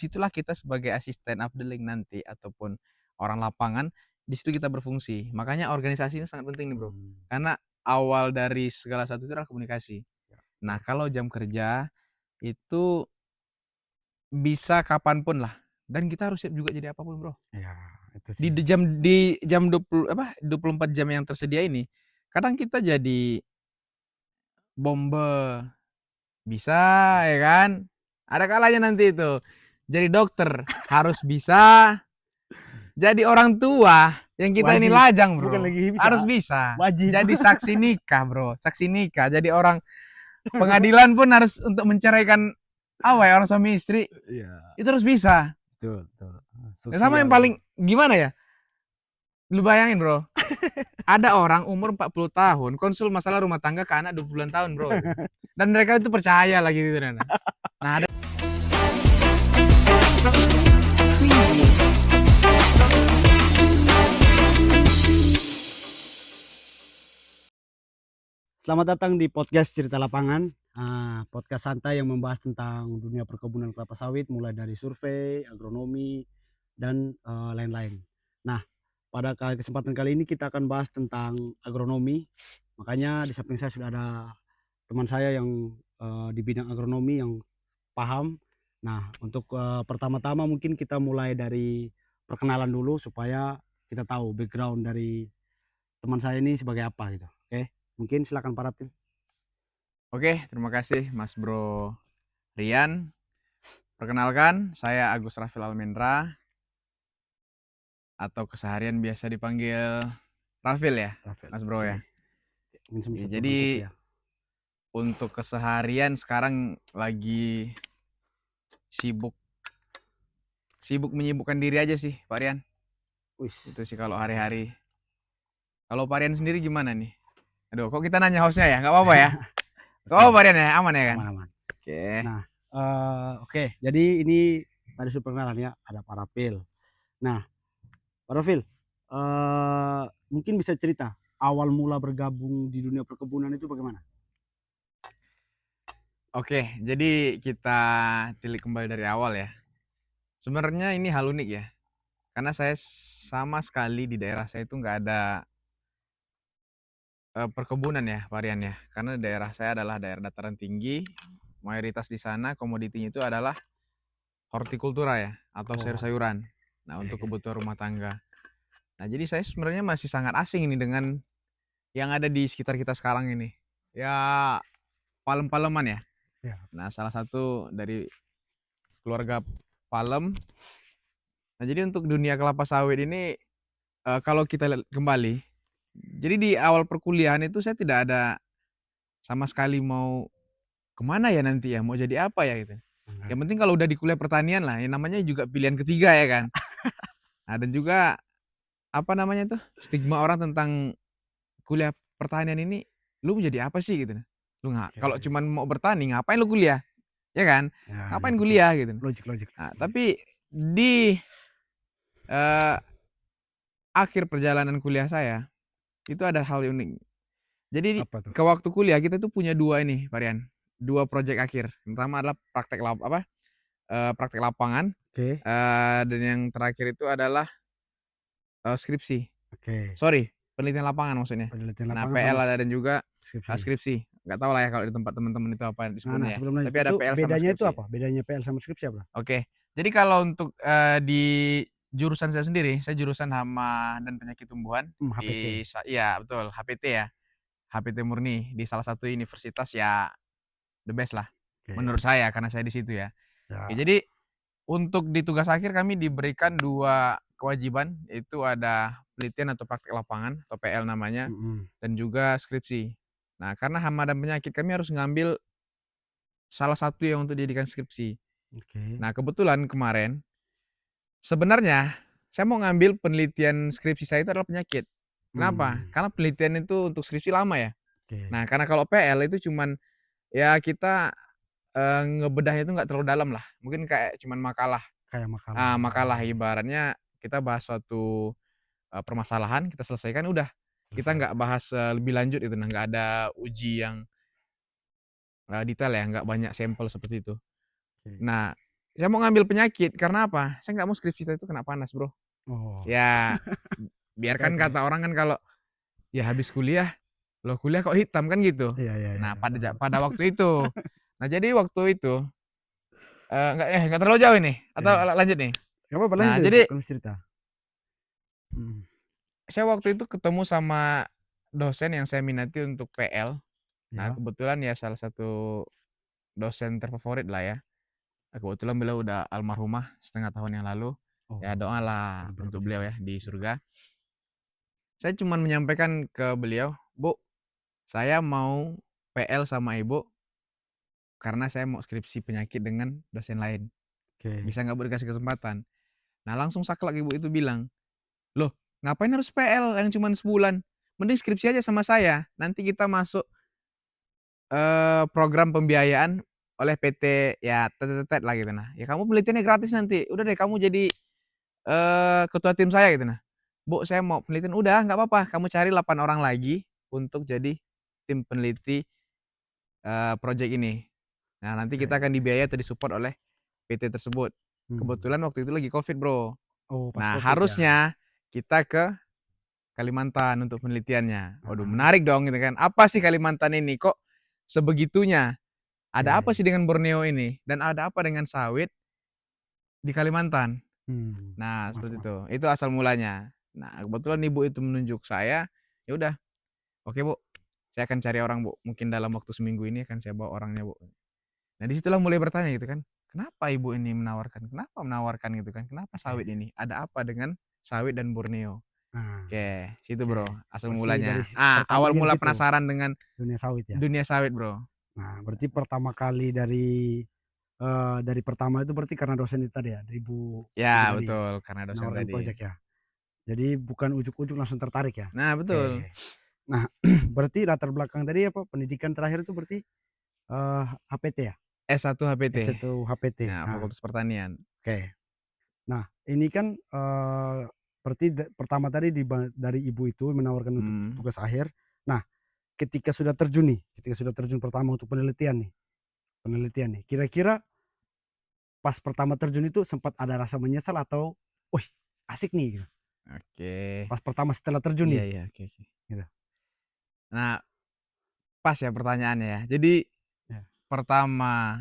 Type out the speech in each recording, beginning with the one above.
Situlah kita sebagai asisten afdeling nanti ataupun orang lapangan, di situ kita berfungsi. Makanya organisasi ini sangat penting nih, Bro. Karena awal dari segala sesuatu itu adalah komunikasi. Nah, kalau jam kerja itu bisa kapan pun lah, dan kita harus siap juga jadi apapun, Bro. Ya, itu Di sih. jam 24 jam yang tersedia ini, kadang kita jadi bomber, bisa ya kan? Ada kalanya nanti itu jadi dokter, harus bisa. Jadi orang tua yang kita ini Wajib, lajang, bukan Bro. lagi bisa, Harus bisa. wajib. Jadi saksi nikah, Bro. Saksi nikah. Jadi orang pengadilan pun harus untuk menceraikan orang suami istri. Iya, Itu harus bisa. betul, betul. Dan sama Sosial yang itu. paling gimana ya? Lu bayangin, Bro. Ada orang umur 40 tahun konsul masalah rumah tangga ke anak 20-an tahun, Bro. Dan mereka itu percaya lagi gitu. Nah, ada Selamat datang di podcast Cerita Lapangan, podcast santai yang membahas tentang dunia perkebunan kelapa sawit, mulai dari survei, agronomi, dan lain-lain. Nah, pada kesempatan kali ini kita akan bahas tentang agronomi. Makanya di samping saya sudah ada teman saya yang di bidang agronomi yang paham. Nah, untuk pertama-tama mungkin kita mulai dari perkenalan dulu supaya kita tahu background dari teman saya ini sebagai apa gitu. Oke, mungkin silakan Pak Rapil. Oke, terima kasih Mas Bro Rian. Perkenalkan, saya Agus Rafil Almendra atau keseharian biasa dipanggil Rafil ya, Rapil. Mas Bro ya. Mungkin Ya, satu jadi ya. untuk keseharian sekarang lagi sibuk menyibukkan diri aja sih, Pak Rian. Itu sih kalau hari-hari. Kalau Pak Rian sendiri gimana nih? Aduh, kok kita nanya hostnya ya? Nggak apa-apa ya? Nggak apa-apa Pak Rian ya? Aman ya kan? Aman-aman. Oke. Nah, oke. Jadi ini tadi sudah perkenalan ya, ada Pak Rapil. Nah, Pak Rapil, mungkin bisa cerita awal mula bergabung di dunia perkebunan itu bagaimana? Oke, jadi kita tilik kembali dari awal ya. Sebenarnya ini hal unik ya. Karena saya sama sekali di daerah saya itu nggak ada perkebunan ya, Pak Rian ya. Karena daerah saya adalah daerah dataran tinggi. Mayoritas di sana komoditinya itu adalah hortikultura ya, atau sayur-sayuran. Nah, untuk kebutuhan rumah tangga. Nah, jadi saya sebenarnya masih sangat asing ini dengan yang ada di sekitar kita sekarang ini. Ya, palem-paleman ya. Ya. Nah, salah satu dari keluarga palem. Nah, jadi untuk dunia kelapa sawit ini kalau kita lihat kembali, jadi di awal perkuliahan itu saya tidak ada sama sekali mau kemana ya nanti ya, mau jadi apa ya gitu. Yang penting kalau udah di kuliah pertanian lah, yang namanya juga pilihan ketiga ya kan. Nah, dan juga apa namanya tuh, stigma orang tentang kuliah pertanian ini, lu mau jadi apa sih gitu. Lu nggak, kalau cuman mau bertani ngapain lu kuliah, ya kan? Ya, Ngapain betul. kuliah gitu. Logik. Nah, tapi di akhir perjalanan kuliah saya, itu ada hal unik. Jadi Apa tuh? ke waktu kuliah kita tuh punya dua ini, varian. Dua proyek akhir. Yang pertama adalah praktek lapangan. Oke. Dan yang terakhir itu adalah skripsi. Oke. Sorry, penelitian lapangan maksudnya. Penelitian Nah, lapangan PL sama ada dan juga skripsi. skripsi. Nggak tahu lah ya kalau di tempat teman-teman itu apa Nah, disebutnya ya. sebelum lanjut Tapi ada itu PL sama bedanya itu skripsi. apa? Bedanya PL sama skripsi apa? Oke. Jadi kalau untuk di jurusan saya sendiri, saya jurusan hama dan penyakit tumbuhan HPT. iya betul, HPT ya. HPT murni di salah satu universitas ya the best lah Oke. menurut saya karena saya di situ ya. Ya. Oke, jadi untuk di tugas akhir kami diberikan dua kewajiban, yaitu ada penelitian atau praktek lapangan atau PL namanya, dan juga skripsi. Nah, karena hama dan penyakit kami harus ngambil salah satu yang untuk dijadikan skripsi. Oke. Nah, kebetulan kemarin sebenarnya saya mau ngambil penelitian skripsi saya itu adalah penyakit. Kenapa? Karena penelitian itu untuk skripsi lama ya. Oke. Nah, karena kalau PL itu cuman ya kita ngebedahnya itu nggak terlalu dalam lah. Mungkin kayak cuman makalah. Kayak makalah. Makalah ibaratnya kita bahas suatu permasalahan, kita selesaikan udah. Kita nggak bahas lebih lanjut itu, nah nggak ada uji yang detail ya, nggak banyak sampel seperti itu. Oke. Nah, saya mau ngambil penyakit karena apa? Saya nggak mau skripsi saya itu kena panas, Bro. Oh, Ya, oke biarkan oke. kata orang kan kalau ya habis kuliah, loh kuliah kok hitam kan gitu. Iya iya iya, Nah, betul betul. pada waktu itu. Nah, jadi waktu itu nggak terlalu jauh ini atau Iya. lanjut nih. Nggak apa-apa lanjut Nah, aja jadi kalau cerita. Mhm. saya waktu itu ketemu sama dosen yang saya minati untuk PL. Nah, Ya. kebetulan ya salah satu dosen terfavorit lah ya. Nah, kebetulan beliau udah almarhumah setengah tahun yang lalu. Oh, Ya doalah turut untuk berduka beliau cita. ya di surga. Saya cuma menyampaikan ke beliau, Bu, saya mau PL sama Ibu karena saya mau skripsi penyakit dengan dosen lain. Oke. Bisa nggak Bu dikasih kesempatan? Nah, langsung saklek Ibu itu bilang, loh ngapain harus PL yang cuma sebulan? Mending skripsi aja sama saya. Nanti kita masuk program pembiayaan oleh PT ya tetet lah gitu nah. Ya kamu penelitiannya gratis nanti. Udah deh kamu jadi ketua tim saya gitu nah. Bu, saya mau penelitian. Udah, nggak apa-apa. Kamu cari 8 orang lagi untuk jadi tim peneliti project ini. Nah, nanti Oke kita akan oke. dibiayai atau disupport oleh PT tersebut. Hmm. Kebetulan waktu itu lagi COVID, Bro. Oh, pas Nah, Covid ya? harusnya kita ke Kalimantan untuk penelitiannya. Waduh, Heeh. menarik dong gitu kan. Apa sih Kalimantan ini? Kok sebegitunya? Ada apa Oke. sih dengan Borneo ini? Dan ada apa dengan sawit di Kalimantan? Nah, Masuk seperti itu. masuk. Itu asal mulanya. Nah, kebetulan ibu itu menunjuk saya. Ya udah, oke Bu, saya akan cari orang Bu. Mungkin dalam waktu seminggu ini akan saya bawa orangnya Bu. Nah, disitulah mulai bertanya gitu kan. Kenapa ibu ini menawarkan? Kenapa menawarkan gitu kan? Kenapa Oke. sawit ini? Ada apa dengan sawit dan Borneo? Nah, Oke, situ oke. bro, asal Berarti dari mulanya. Ah, awal pertamanya di mula situ, penasaran dengan dunia sawit ya? dunia sawit bro. Nah, berarti pertama kali dari pertama itu berarti karena dosen itu tadi ya, dari Ibu Ya tadi ya, betul, karena dosen menawarkan tadi. project ya? Jadi bukan ujuk-ujuk langsung tertarik ya? Nah betul, Oke. Nah, berarti latar belakang tadi apa, pendidikan terakhir itu berarti, HPT ya? S1 HPT. S1 HPT. Nah, Nah, Fakultas Pertanian. oke. Nah, ini kan, berarti pertama tadi dari Ibu itu menawarkan untuk Hmm. tugas akhir. Nah, ketika sudah terjun pertama untuk penelitian nih, kira-kira pas pertama terjun itu sempat ada rasa menyesal atau, "Wih, asik nih," gitu, Oke. pas pertama setelah terjun Iya nih, iya, oke oke. gitu? Nah, pas ya pertanyaannya ya. Jadi Ya, pertama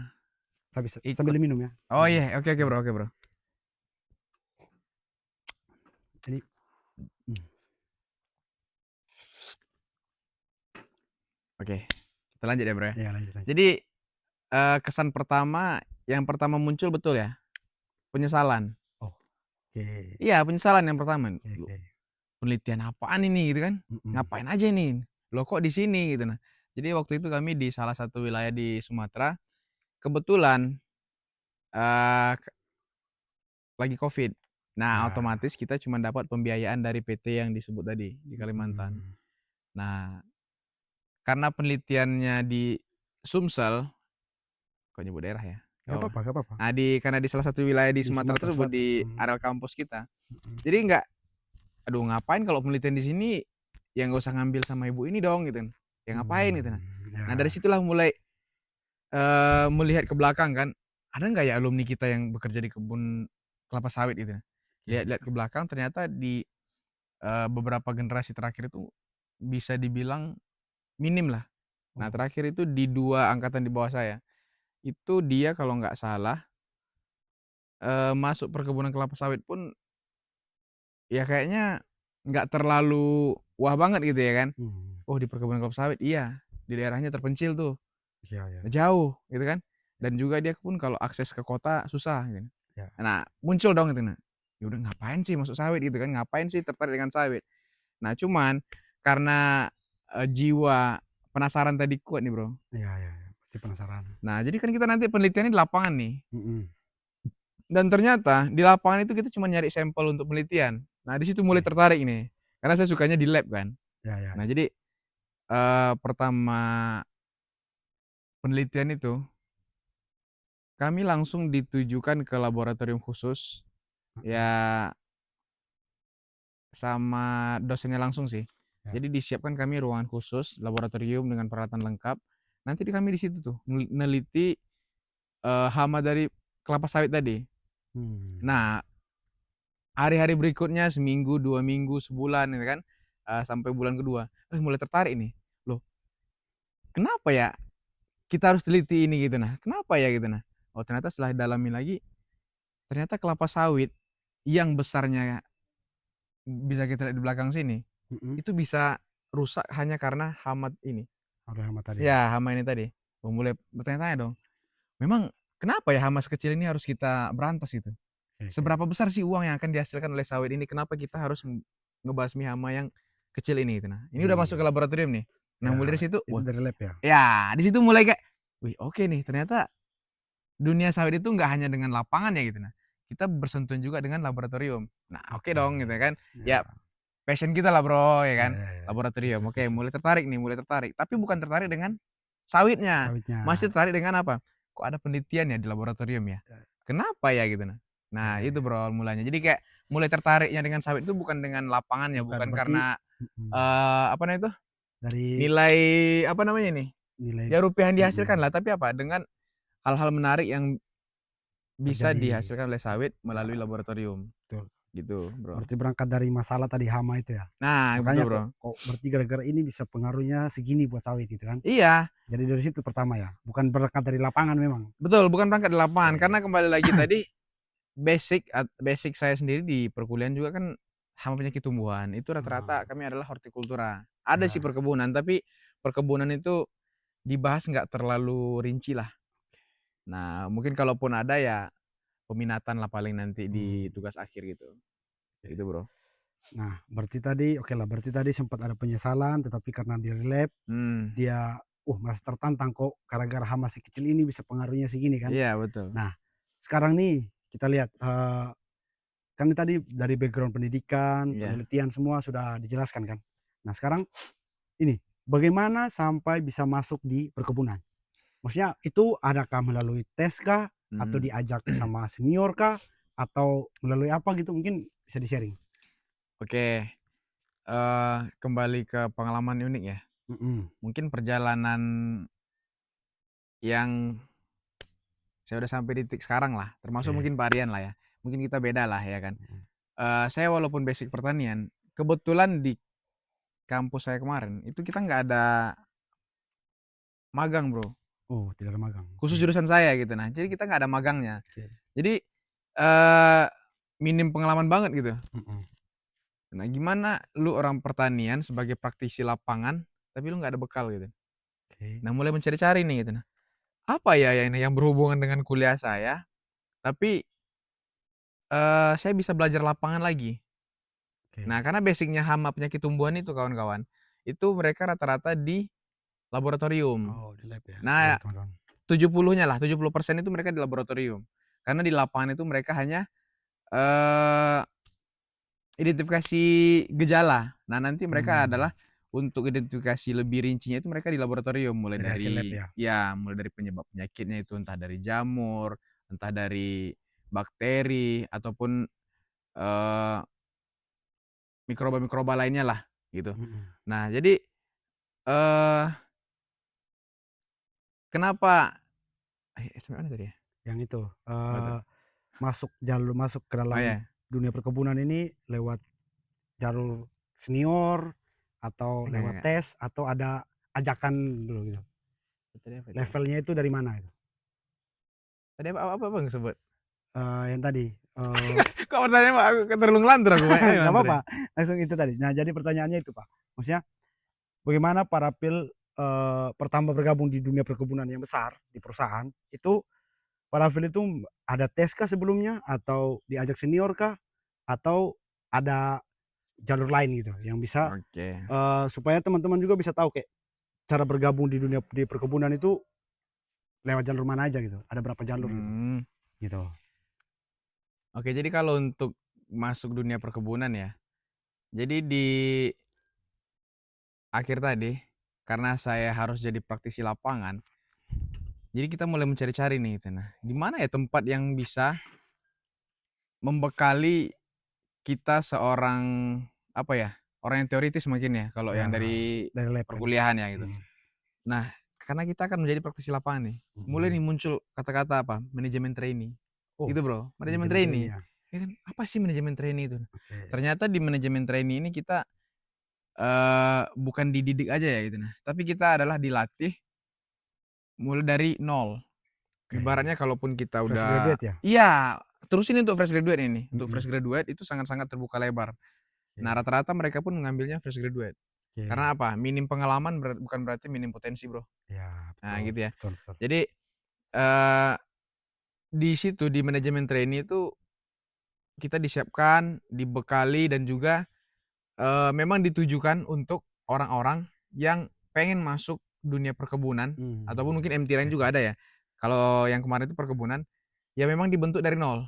ikut. sambil minum ya, Oh sambil iya, minum. oke oke Iya, bro, oke bro. jadi Oke, kita lanjut ya bro ya. iya lanjut lanjut. Jadi kesan pertama, yang pertama muncul betul ya, penyesalan. Oh, oke Iya, penyesalan yang pertama. oke Loh, oke. penelitian apaan ini gitu kan? Mhm. Ngapain aja nih? Loh kok di sini gitu nah. Jadi waktu itu kami di salah satu wilayah di Sumatera, kebetulan eh, lagi COVID. Nah, Ya, otomatis kita cuma dapat pembiayaan dari PT yang disebut tadi di Kalimantan. mhm. Nah, karena penelitiannya di Sumsel, kok nyebut daerah ya? Nggak Oh. apa-apa nggak apa-apa. Nah, karena di salah satu wilayah di Di Sumatera Sumatera tersebut Selatan, di areal kampus kita. mhm. Jadi nggak, aduh ngapain kalau penelitian di sini ya nggak usah ngambil sama ibu ini dong gitu kan. Ya ngapain gitu nah. Nah, dari Ya, situlah mulai melihat ke belakang kan, ada nggak ya alumni kita yang bekerja di kebun kelapa sawit gitu. oke. Lihat-lihat ke belakang ternyata di beberapa generasi terakhir itu bisa dibilang minim lah. Nah, Oh, terakhir itu di 2 angkatan di bawah saya, itu dia kalau nggak salah masuk perkebunan kelapa sawit pun ya kayaknya nggak terlalu wah banget gitu ya kan. mhm. Oh, di perkebunan kelapa sawit, iya, di daerahnya terpencil tuh, Iya iya, jauh gitu kan. Dan juga dia pun kalau akses ke kota susah gitu. iya. Nah, muncul dong itu nah. Ya udah ngapain sih masuk sawit gitu kan? Ngapain sih tertarik dengan sawit? Nah, cuman karena jiwa penasaran tadi kuat nih, Bro. Iya iya iya, pasti penasaran. Nah, jadi kan kita nanti penelitiannya di lapangan nih. Mhm, Dan ternyata di lapangan itu kita cuma nyari sampel untuk penelitian. Nah, di situ mulai oke. tertarik nih. Karena saya sukanya di lab kan. Iya iya Nah, iya. jadi pertama penelitian itu kami langsung ditujukan ke laboratorium khusus Heeh, ya sama dosennya langsung sih. iya. Jadi disiapkan kami ruangan khusus, laboratorium dengan peralatan lengkap. Nanti kami di situ tuh neliti hama dari kelapa sawit tadi. Hmm. Nah, hari-hari berikutnya seminggu, 2 minggu, sebulan gitu kan, sampai bulan kedua, mulai tertarik nih, loh kenapa ya kita harus teliti ini gitu nah, kenapa ya gitu nah. Oh ternyata setelah dalamin lagi, ternyata kelapa sawit yang besarnya bisa kita lihat di belakang sini, Mhm. itu bisa rusak hanya karena hama ini. Ada hama tadi ya? Ya, hama ini tadi. Oh, mulai bertanya-tanya dong, memang kenapa ya hama sekecil ini harus kita berantas gitu? Oke oke. Seberapa besar sih uang yang akan dihasilkan oleh sawit ini? Kenapa kita harus ngebasmi hama yang kecil ini gitu. Nah, ini udah masuk ke Hmm. laboratorium nih. Nah, Ya, mulai dari situ, itu wah, dari lab ya? ya di situ mulai kayak, wih oke nih ternyata dunia sawit itu nggak hanya dengan lapangan ya gitu. Nah, kita bersentuhan juga dengan laboratorium. Nah, oke Oke. dong gitu kan. Ya Ya. passion kita lah bro ya Ya kan. ya ya. Laboratorium. Sesuai Oke, passion. mulai tertarik nih, mulai tertarik. Tapi bukan tertarik dengan sawitnya. Masih Sawitnya. tertarik dengan apa? Kok ada penelitian ya di laboratorium ya? Ya Kenapa ya gitu nah. ya Nah, ya. itu Ya. bro mulanya. Jadi kayak mulai tertariknya dengan sawit itu bukan dengan lapangannya, Bukan bukan berarti karena mhm, apa namanya itu? dari Nilai apa namanya ini? nilai Ya rupiah yang dihasilkan mhm, lah, tapi apa? Dengan hal-hal menarik yang bisa terjadi. dihasilkan oleh sawit Ya, melalui laboratorium. betul. Gitu, Bro. Berarti berangkat dari masalah tadi hama itu ya? Nah, betul, Makanya Bro. kok kok berarti gara-gara ini bisa pengaruhnya segini buat sawit gitu kan? Iya, Jadi dari situ pertama ya? Bukan berangkat dari lapangan memang? betul bukan berangkat di lapangan Oke. karena kembali lagi tadi basic saya sendiri di perkuliahan juga kan hama penyakit tumbuhan, itu Ah, rata-rata kami adalah hortikultura. Ada sih ya. perkebunan, tapi perkebunan itu dibahas nggak terlalu rinci lah. Nah, mungkin kalaupun ada ya peminatan lah paling nanti di Mmm, tugas akhir gitu. oke. Gitu, Bro. Nah, berarti tadi okelah, berarti tadi sempat ada penyesalan, tetapi karena di lab, Hmm, dia, merasa tertantang kok gara-gara hama si kecil ini bisa pengaruhnya segini kan. iya betul. Nah, sekarang nih kita lihat, kan ini tadi dari background pendidikan, Iya. penelitian semua sudah dijelaskan kan. Nah sekarang ini, bagaimana sampai bisa masuk di perkebunan? Maksudnya itu adakah melalui tes kah? Atau Mhm. diajak sama senior kah? Atau melalui apa gitu mungkin bisa di-sharing? Oke, kembali ke pengalaman unik ya. Mhm, Mungkin perjalanan yang saya udah sampai di titik sekarang lah, termasuk oke, mungkin Pak Rian lah ya. Mungkin kita beda lah ya kan. mhm, Saya walaupun basic pertanian, kebetulan di kampus saya kemarin, itu kita nggak ada magang, Bro. oh tidak ada magang, Khusus oke jurusan saya gitu. Nah, jadi kita nggak ada magangnya. oke, Jadi, eee, minim pengalaman banget gitu. mhm, Nah, gimana lu orang pertanian sebagai praktisi lapangan, tapi lu nggak ada bekal gitu. oke, Nah, mulai mencari-cari nih gitu. Nah, apa ya yang berhubungan dengan kuliah saya, tapi, saya bisa belajar lapangan lagi. Nah, oke. karena basic-nya hama penyakit tumbuhan itu kawan-kawan, itu mereka rata-rata di laboratorium. Oh di lab ya? Iya Nah, teman-teman, 70-nya lah, 70% itu mereka di laboratorium. Karena di lapangan itu mereka hanya, eee, identifikasi gejala. Nah, nanti mereka mmm, adalah untuk identifikasi lebih rincinya itu mereka di laboratorium, dari hasil lab ya? mulai dari penyebab penyakitnya itu entah dari jamur, entah dari bakteri ataupun, eee, mikroba-mikroba lainnya lah, gitu. Mhm, Nah, jadi, eee, kenapa sampai mana tadi ya? yang itu, Apa tuh? masuk ke Oh dalam ya, dunia perkebunan ini lewat jalur senior, atau enggak lewat enggak. tes, atau ada ajakan dulu gitu? Tadi apa itu ya? Levelnya itu dari mana itu? Tadi apa Bang sebut? Yang tadi, Kok pertanyaan Pak, aku terlalu ngelantur aku Pak, nggak ngelantur ya? apa-apa, langsung itu tadi. Nah, jadi pertanyaannya itu, Pak, maksudnya bagaimana para pertama bergabung di dunia perkebunan yang besar, di perusahaan, itu para itu ada tes kah sebelumnya? Atau diajak senior kah? Atau ada jalur lain gitu yang bisa, Oke. supaya teman-teman juga bisa tahu kayak cara bergabung di dunia di perkebunan itu lewat jalur mana aja gitu, ada berapa jalur gitu, Mmm, gitu. oke jadi kalau untuk masuk dunia perkebunan ya, jadi di akhir tadi, karena saya harus jadi praktisi lapangan, jadi kita mulai mencari-cari nih gitu, nah di mana ya tempat yang bisa membekali kita seorang, apa ya, orang yang teoritis mungkin ya, kalau Ya, yang dari dari lab kan? perkuliahan ya gitu. Mhm, Nah, karena kita akan menjadi praktisi lapangan nih, mulai nih mhm. muncul kata-kata apa, manajemen trainee. Oh, gitu bro, manajemen manajemen trainee trainee. ya. Ya kan, apa sih manajemen trainee itu? Oke. Ternyata di manajemen trainee ini kita bukan dididik aja ya gitu nah, tapi kita adalah dilatih mulai dari nol. Oke. Ibaratnya kalaupun kita Fresh udah graduate ya? iya, terus ini untuk fresh graduate ini. Untuk fresh Mhm. graduate itu sangat-sangat terbuka lebar. Nah, Oke rata-rata mereka pun mengambilnya fresh graduate. Karena oke. apa? Minim pengalaman bukan berarti minim potensi, Bro. Ya, Nah, betul gitu ya. betul betul. Jadi, eee, di situ di manajemen trainee itu kita disiapkan, dibekali dan juga, memang ditujukan untuk orang-orang yang pengen masuk dunia perkebunan ataupun mungkin MT lain Oke juga ada ya. Kalau yang kemarin itu perkebunan, ya memang dibentuk dari nol.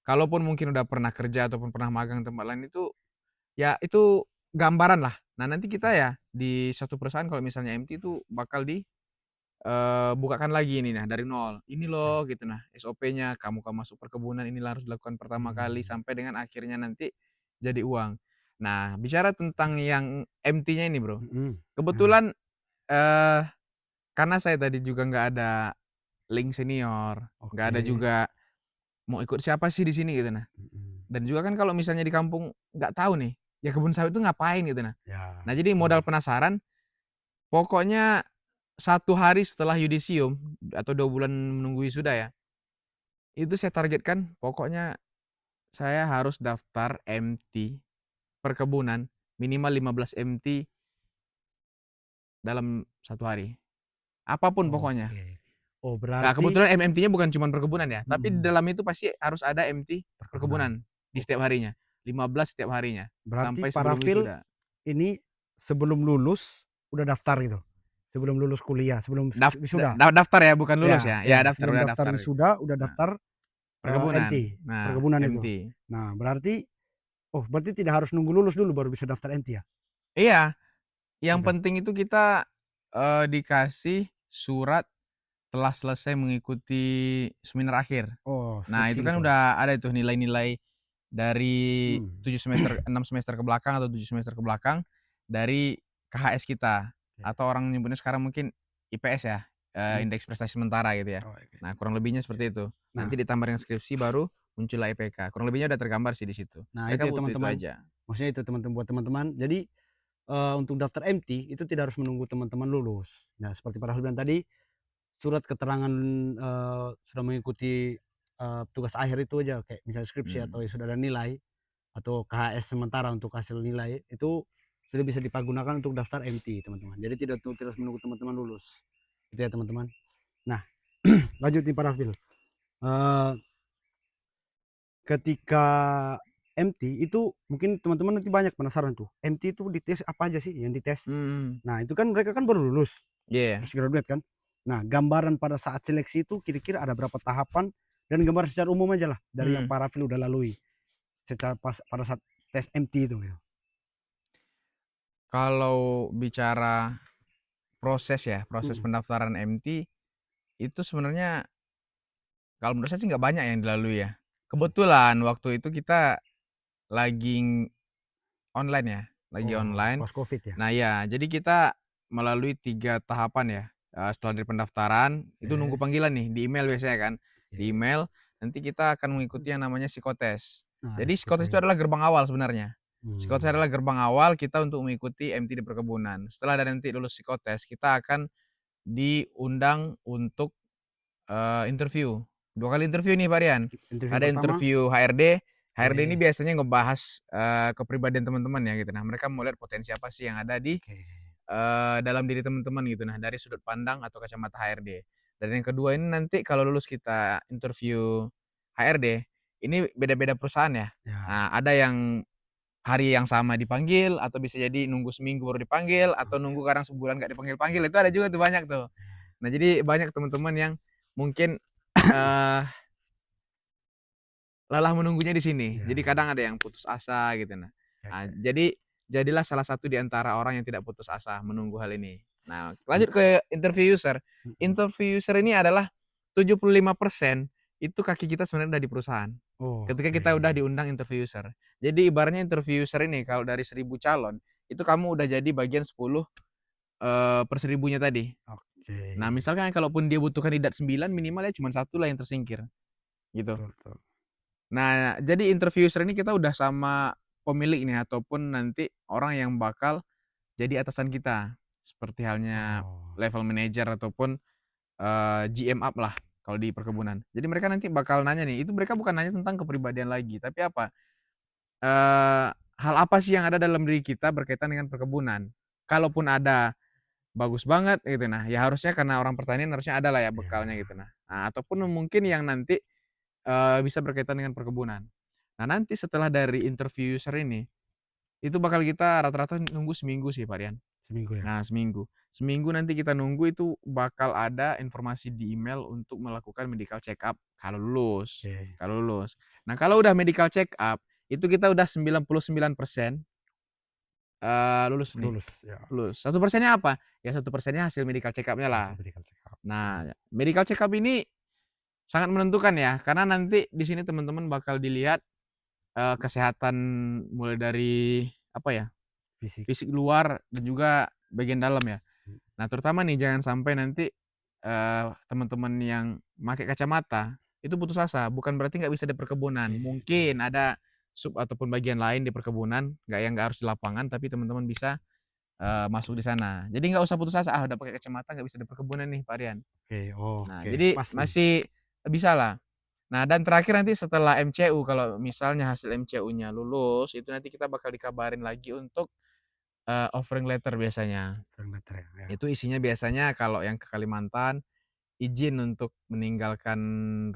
Kalaupun mungkin udah pernah kerja ataupun pernah magang tempat lain itu, ya itu gambaran lah. Nah, nanti kita oke. ya di suatu perusahaan kalau misalnya MT itu bakal bukakan lagi ini nah dari nol. Ini Oke. loh gitu nah SOP-nya, kamu masuk perkebunan inilah harus dilakukan pertama kali Mmm, sampai dengan akhirnya nanti jadi uang. Nah, bicara tentang yang MT-nya ini, Bro. mhm. Nah, Kebetulan, eee, karena saya tadi juga nggak ada link senior, nggak ada oke. juga mau ikut siapa sih di sini gitu nah. Mhm. Dan juga kan kalau misalnya di kampung nggak tahu nih, ya kebun sawit itu ngapain gitu nah. Ya, Nah, jadi modal betul. penasaran, pokoknya 1 hari setelah yudisium atau 2 bulan menunggu wisuda ya, itu saya targetkan pokoknya saya harus daftar MT perkebunan minimal 15 MT dalam 1 hari. Apapun pokoknya. Oke. Oh, Nah, berarti kebetulan MT-nya bukan cuman perkebunan ya, tapi di mhm, dalam itu pasti harus ada MT perkebunan. perkebunan di Oh, setiap harinya, 15 setiap harinya, berarti sampai para sebelum Fil wisuda. ini sebelum lulus udah daftar gitu? Sebelum lulus kuliah, sebelum wisuda? Daftar ya, bukan lulus Ya ya? Ya ya, daftar, sebelum udah daftar daftar. wisuda udah Nah, daftar, MT, perkebunan. Nah, perkebunan itu. MT. Nah, berarti oh, berarti tidak harus nunggu lulus dulu baru bisa daftar MT ya? Iya, yang Udah? penting itu kita, dikasih surat telah selesai mengikuti seminar akhir. Oh, Nah, itu skripsi kan gitu? udah ada itu nilai-nilai dari Mmm. 7 semester 6 semester ke belakang atau 7 semester ke belakang dari KHS kita, Oke. atau orang nyebutnya sekarang mungkin IPS ya, Mhm. indeks prestasi sementara gitu ya. Oh, oke. Nah, kurang lebihnya seperti itu. Nah Nanti ditambah dengan skripsi baru muncullah IPK. Kurang lebihnya udah tergambar sih di situ. nah itu Mereka ya butuh itu teman-teman, aja. maksudnya itu teman-teman buat teman-teman, jadi, untuk daftar MT itu tidak harus menunggu teman-teman lulus. Nah, seperti Pak Rahul bilang tadi, surat keterangan, sudah mengikuti, tugas akhir itu aja, kayak misalnya skripsi Mmm. atau ya sudah ada nilai, atau KHS sementara untuk hasil nilai, itu sudah bisa dipergunakan untuk daftar MT, teman-teman. Jadi tidak harus menunggu teman-teman lulus. Itu ya, teman-teman. Nah, lanjut nih Pak Rafil, eee, ketika MT itu mungkin teman-teman nanti banyak penasaran tuh, MT itu dites apa aja sih yang dites? Mhm. Nah, itu kan mereka kan baru lulus, Iya. fresh graduate kan. Nah, gambaran pada saat seleksi itu kira-kira ada berapa tahapan dan gambaran secara umum aja lah dari yang Mhm. Pak Rafil udah lalui secara pada saat tes MT itu gitu. Kalau bicara proses ya, proses Mhm. pendaftaran MT itu sebenarnya kalau menurut saya sih nggak banyak yang dilalui ya. Kebetulan waktu itu kita lagi online ya, lagi Oh, online. pas Covid ya? Nah ya, jadi kita melalui 3 tahapan ya, setelah dari pendaftaran, itu nunggu Oke panggilan nih di email biasanya kan. Di oke. email, nanti kita akan mengikuti yang namanya psikotes. Nah, Jadi psikotes itu psikotes. adalah gerbang awal sebenarnya. Psikotes Mmm, adalah gerbang awal kita untuk mengikuti MT di perkebunan. Setelah dari nanti lulus psikotes, kita akan diundang untuk interview. 2 kali interview nih, Pak Rian. interview Ada pertama interview HRD. HRD ini oke biasanya ngebahas, kepribadian teman-teman ya gitu. Nah, mereka mau lihat potensi apa sih yang ada di, oke. dalam diri teman-teman gitu. Nah, dari sudut pandang atau kacamata HRD. Dan yang kedua ini nanti kalau lulus kita interview HRD, ini beda-beda perusahaan ya. Ya, Nah, ada yang hari yang sama dipanggil, atau bisa jadi nunggu seminggu baru dipanggil, atau oke. nunggu kadang sebulan nggak dipanggil-panggil, itu ada juga tuh banyak tuh. Nah, jadi banyak teman-teman yang mungkin, eee, lelah menunggunya di sini. Jadi Ya, kadang ada yang putus asa gitu nah. Nah, oke. jadi jadilah salah satu di antara orang yang tidak putus asa menunggu hal ini. Nah, lanjut ke interview user. Mhm. Interview user ini adalah 75% itu kaki kita sebenarnya udah di perusahaan. Ketika Oke kita udah diundang interview user. Jadi ibaratnya interview user ini kalau dari 1.000 calon, itu kamu udah jadi bagian 10, per 1.000-nya tadi. oke. Nah, misalkan kalaupun dia butuh kandidat 9, minimal ya cuma 1 lah yang tersingkir. gitu. Betul, betul. Nah, jadi interview user ini kita udah sama pemilik nih ataupun nanti orang yang bakal jadi atasan kita. Seperti halnya Oh, level manager ataupun GM up lah kalau di perkebunan. Jadi mereka nanti bakal nanya nih, itu mereka bukan nanya tentang kepribadian lagi, tapi apa? Hal apa sih yang ada dalam diri kita berkaitan dengan perkebunan? Kalaupun ada, bagus banget gitu. Nah, ya harusnya karena orang pertanian harusnya ada lah ya bekalnya iya. gitu. Nah, ataupun mungkin yang nanti bisa berkaitan dengan perkebunan. Nah, nanti setelah dari interview user ini, itu bakal kita rata-rata nunggu seminggu sih Pak Rian. Seminggu ya? Nah, seminggu. Seminggu nanti kita nunggu itu bakal ada informasi di email untuk melakukan medical check up kalau lulus. Oke, Kalau lulus. Nah, kalau udah medical check up, itu kita udah 99% lulus nih. lulus ya, Lulus. 1%-nya apa? Ya 1%-nya hasil medical check up-nya lah. hasil medical check up. Nah, medical check up ini sangat menentukan ya, karena nanti di sini teman-teman bakal dilihat kesehatan mulai dari apa ya? Fisik. Fisik luar dan juga bagian dalam ya. Nah, terutama nih jangan sampai nanti teman-teman yang pakai kacamata itu putus asa. Bukan berarti nggak bisa di perkebunan. Oke, Mungkin ada sub ataupun bagian lain di perkebunan, nggak harus di lapangan, tapi teman-teman bisa masuk di sana. Jadi nggak usah putus asa. Ah, udah pakai kacamata nggak bisa di perkebunan nih, Pak Rian. oke, Nah, oke, jadi pas nih. masih bisa lah. Nah, dan terakhir nanti setelah MCU, kalau misalnya hasil MCU-nya lulus, itu nanti kita bakal dikabarin lagi untuk offering letter biasanya. Ternyata ya. Itu isinya biasanya kalau yang ke Kalimantan, izin untuk meninggalkan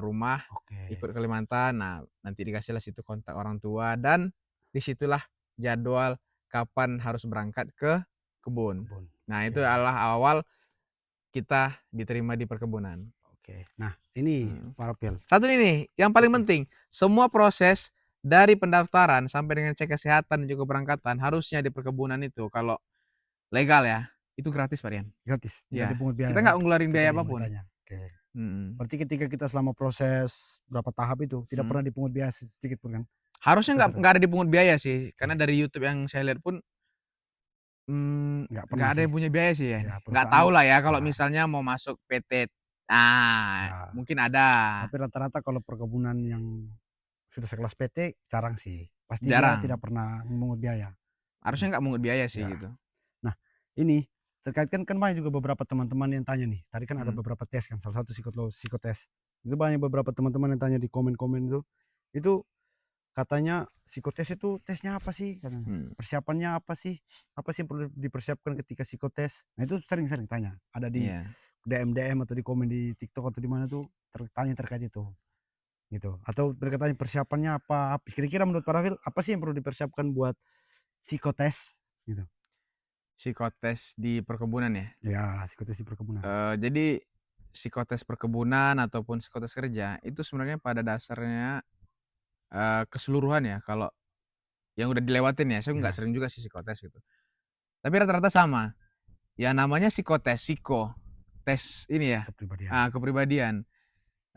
rumah, Oke, ikut Kalimantan. Nah, nanti dikasihlah situ kontak orang tua dan disitulah jadwal kapan harus berangkat ke kebun. kebun. Nah, itu Ya, adalah awal kita diterima di perkebunan. oke. Nah, ini Hmm. para Pil. Satu ini nih, yang paling penting, semua proses dari pendaftaran sampai dengan cek kesehatan dan juga keberangkatan harusnya di perkebunan itu kalau legal ya, itu gratis Pak Rian. Gratis, tidak Iya, dipungut biaya kita ya? nggak ngeluarin Itu biaya dia yang mau apapun. ditanya. Oke. Mhm, Berarti ketika kita selama proses berapa tahap itu tidak mhm. pernah dipungut biaya sedikit pun kan? Harusnya Atau sering? nggak ada dipungut biaya sih, karena Oke, dari YouTube yang saya lihat pun, nggak nggak pernah ada sih. yang punya biaya sih ya. Ya, Nggak perusahaan tahu lah ya kalau ya, misalnya mau masuk PT, ya. mungkin ada, Tapi rata-rata kalau perkebunan yang sudah sekelas PT jarang sih. Pasti dia tidak jarang. pernah memungut biaya. Gitu. Harusnya nggak mungut biaya sih Ya. gitu. Nah, ini terkait kan banyak juga beberapa teman-teman yang tanya nih. Tadi kan ada Mhm, beberapa tes kan, salah satu psikotes. Itu banyak beberapa teman-teman yang tanya di komen-komen itu. Itu katanya psikotes itu tesnya apa sih? Katanya. mhm, Persiapannya apa sih? Apa sih yang perlu dipersiapkan ketika psikotes? Nah, itu sering-sering tanya. Ada di iya. DM atau di komen di TikTok atau di mana tuh tanya terkait itu. Gitu. Atau mereka tanya persiapannya apa? Kira-kira menurut para Fil, apa sih yang perlu dipersiapkan buat psikotes? Gitu. Psikotes di perkebunan ya. Ya, psikotes di perkebunan. Jadi psikotes perkebunan ataupun psikotes kerja itu sebenarnya pada dasarnya, keseluruhan ya kalau yang udah dilewatin ya, saya nggak Ya, sering juga sih psikotes gitu. Tapi rata-rata sama, ya namanya psikotes, tes ini ya, kepribadian. kepribadian.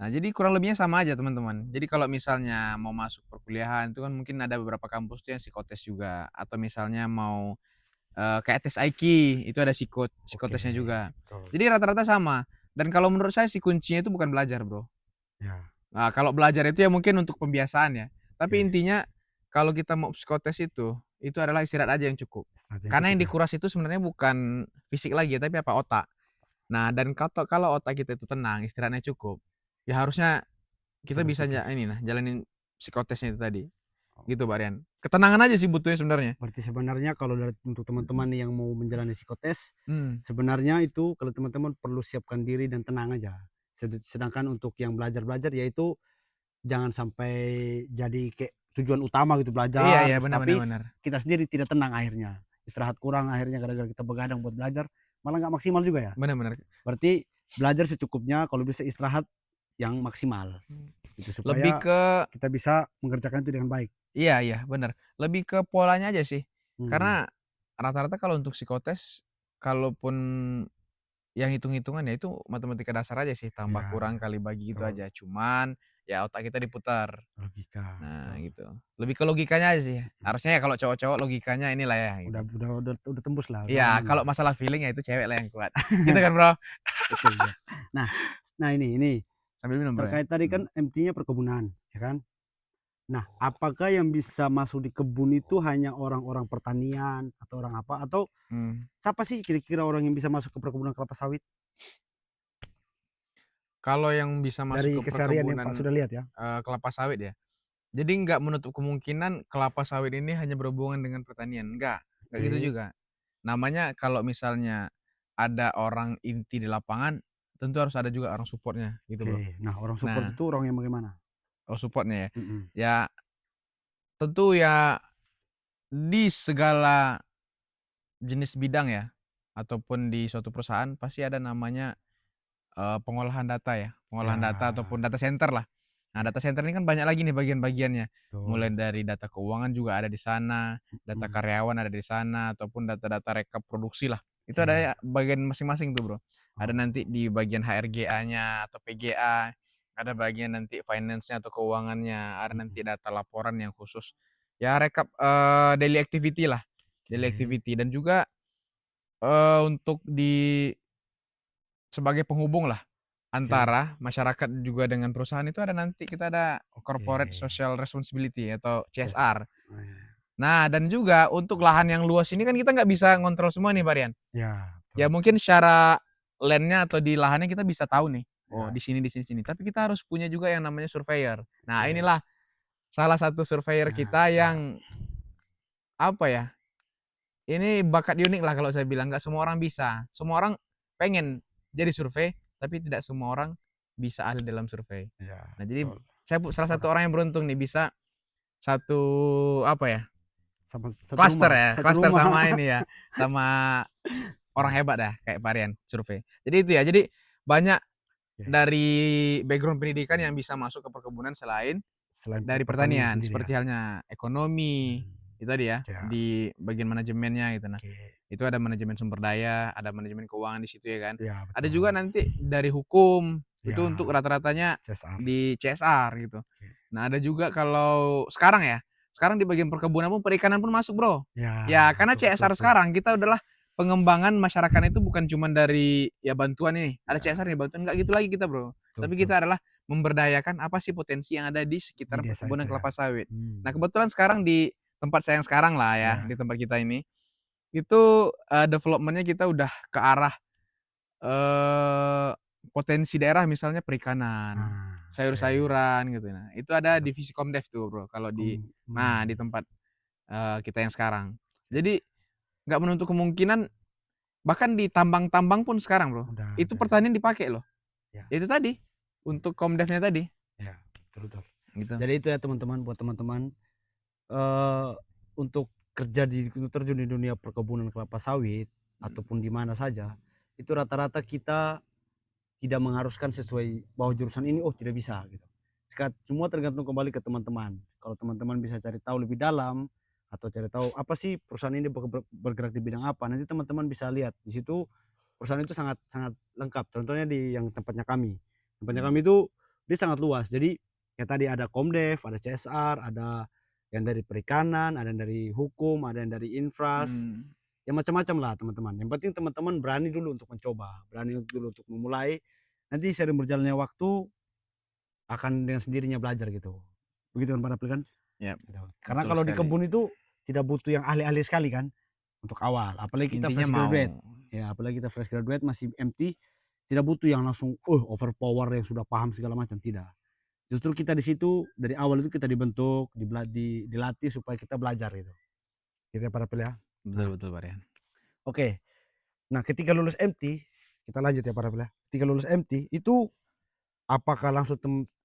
Nah, jadi kurang lebihnya sama aja teman-teman. Jadi kalau misalnya mau masuk perkuliahan itu kan mungkin ada beberapa kampus tuh yang psikotes juga, atau misalnya mau, kayak tes IQ itu ada Oke, psikotesnya juga. betul. Jadi rata-rata sama, dan kalau menurut saya sih kuncinya itu bukan belajar Bro. Ya, Nah, kalau belajar itu ya mungkin untuk pembiasaan ya, tapi oke. intinya kalau kita mau psikotes itu adalah istirahat aja yang cukup. Strategi Karena cukup yang ya. dikuras itu sebenarnya bukan fisik lagi tapi apa, otak. Nah, dan kalau otak kita itu tenang, istirahatnya cukup, ya harusnya Bisa kita bisa berpikir. ini nah, jalanin psikotesnya itu tadi, Oh, gitu Pak Rian. Ketenangan aja sih butuhnya sebenarnya. berarti sebenarnya kalau dari untuk teman-teman yang mau menjalani psikotes, Mmm, sebenarnya itu kalau teman-teman perlu siapkan diri dan tenang aja. Sedangkan untuk yang belajar-belajar yaitu jangan sampai jadi kayak tujuan utama gitu iya belajar, iya, benar benar tapi benar. kita sendiri tidak tenang akhirnya. Istirahat kurang akhirnya gara-gara kita begadang buat belajar, malah nggak maksimal juga ya. Benar benar. Berarti belajar secukupnya, kalau bisa istirahat yang maksimal, gitu Lebih supaya ke kita bisa mengerjakan itu dengan baik. iya iya, benar. Lebih ke polanya aja sih. Hmm, Karena rata-rata kalau untuk psikotes, kalaupun yang hitung-hitungan ya itu matematika dasar aja sih, tambah ya, kurang kali bagi gitu betul, aja. Cuman ya otak kita diputar. logika, Nah betul. gitu. Lebih ke logikanya aja sih. Harusnya ya kalau cowok-cowok logikanya inilah ya gitu. Udah tembus lah, udah Iya, aman kalau lah. masalah feeling ya itu cewek lah yang kuat. Gitu kan, Bro? Betul, Bro. Nah nah ini Sambil minum, Bro, ya? Terkait tadi kan MT-nya perkebunan, ya kan? Nah, apakah yang bisa masuk di kebun itu hanya orang-orang pertanian atau orang apa? Atau Hmm. siapa sih kira-kira orang yang bisa masuk ke perkebunan kelapa sawit Kalau yang bisa dari masuk ke keseharian yang Pak perkebunan sudah lihat ya? kelapa sawit ya. Jadi nggak menutup kemungkinan kelapa sawit ini hanya berhubungan dengan pertanian. Nggak gitu Oke, juga. Namanya kalau misalnya ada orang inti di lapangan, tentu harus ada juga orang supportnya gitu, oke. Bro. Nah, orang support Nah, itu orang yang bagaimana? supportnya ya. Mhm, Ya tentu ya di segala jenis bidang ya, ataupun di suatu perusahaan pasti ada namanya pengolahan data ya, pengolahan data ya, ataupun data center lah. Nah, oke, data center ini kan banyak lagi nih bagian-bagiannya. Mulai betul, dari data keuangan juga ada di sana, data mhm, karyawan ada di sana, ataupun data-data rekap produksi lah. Itu ada ya oke, bagian masing-masing tuh, Bro. Ada nanti oh, di bagian HRGA-nya atau PGA, ada bagian nanti finance-nya atau keuangannya, ada mhm, nanti data laporan yang khusus ya rekap daily activity lah, daily oke, activity dan juga untuk sebagai penghubung lah oke, antara masyarakat juga dengan perusahaan itu ada nanti kita ada oke, corporate social responsibility atau CSR, CSR. oh, ya, Nah, dan juga untuk lahan yang luas ini kan kita nggak bisa ngontrol semua nih, Barian. ya, Ya betul, mungkin secara land-nya atau di lahannya kita bisa tahu nih, oh ya, di sini, sini. Tapi kita harus punya juga yang namanya surveyor. Nah, oke, inilah salah satu surveyor nah, kita ya, yang apa ya? Ini bakat unik lah kalau saya bilang. Nggak semua orang bisa. Semua orang pengen jadi survei, tapi tidak semua orang bisa ahli dalam survei. ya, Nah, jadi betul, saya salah satu sepakat, orang yang beruntung nih bisa satu apa ya? sama satu Cluster rumah, ya, satu cluster rumah, sama ini ya, sama orang ya, hebat dah kayak Varian survei. Jadi itu ya. Jadi banyak oke, dari background pendidikan yang bisa masuk ke perkebunan selain selain dari pertanian pertanian, sendiri ya, seperti halnya ekonomi, hmm, itu tadi ya, ya, di bagian manajemennya gitu. Nah, oke, itu ada manajemen sumber daya, ada manajemen keuangan di situ ya kan. ya, Ada juga betul, nanti dari hukum, itu untuk ya, rata-ratanya CSR, di CSR gitu. oke, Nah, ada juga kalau sekarang ya, sekarang di bagian perkebunan pun perikanan pun masuk, Bro. ya, Ya, karena betul, betul, CSR betul, sekarang kita udahlah pengembangan masyarakat itu bukan cuma dari ya bantuan ini, ada CSR ya, nih bantuan enggak gitu lagi kita, Bro. betul, Tapi betul, kita adalah memberdayakan apa sih potensi yang ada di di sekitar desa perkebunan itu ya, kelapa sawit. Nah, hmm, kebetulan sekarang di tempat saya yang sekarang lah ya, ya, di tempat kita ini, itu development-nya kita udah ke arah eee, potensi daerah misalnya perikanan, oke, sayur-sayuran gitu. Nah, itu ada betul, divisi Komdev tuh, Bro, kalau di di hmm, tempat, kita yang sekarang. oke, Jadi nggak menutup kemungkinan bahkan di tambang-tambang pun sekarang, Bro, udah itu ada, pertanian dipakai loh. ya, Ya itu tadi, untuk Komdevnya tadi, ya, betul, betul. gitu. Jadi itu ya teman-teman, buat teman-teman, eee, untuk kerja untuk terjun di dunia perkebunan kelapa sawit ataupun di mana saja, itu rata-rata kita tidak mengharuskan sesuai bahwa jurusan ini, oh tidak bisa gitu. Semua tergantung kembali ke teman-teman. Kalau teman-teman bisa cari tahu lebih dalam atau cari tahu apa sih perusahaan ini bergerak di bidang apa, nanti teman-teman bisa lihat di situ perusahaan itu sangat sangat lengkap. Contohnya di yang tempatnya kami. Tempatnya Mmm, kami itu dia sangat luas. Jadi kayak tadi ada Komdev, ada CSR, ada yang dari perikanan, ada yang dari hukum, ada yang dari infras, mmm, ya macam-macam lah teman-teman. Yang penting teman-teman berani dulu untuk mencoba, berani dulu untuk memulai. Nanti seiring berjalannya waktu akan dengan sendirinya belajar gitu. Begitu kan Pak Dapil kan? ya Gitu. Karena betul kalau di sekali. kebun itu tidak butuh yang ahli-ahli sekali kan untuk awal. Apalagi kita Intinya fresh mau. graduate. Ya, apalagi kita fresh graduate masih MT, tidak butuh yang langsung overpower yang sudah paham segala macam, tidak. Justru kita di situ dari awal itu kita dibentuk, dilatih supaya kita belajar gitu. Gitu ya Pak Dapil ya. Betul Nah, betul, Pak Rian. oke. Nah, ketika lulus MT, kita lanjut ya Pak Dapil ya. Ketika lulus MT itu apakah langsung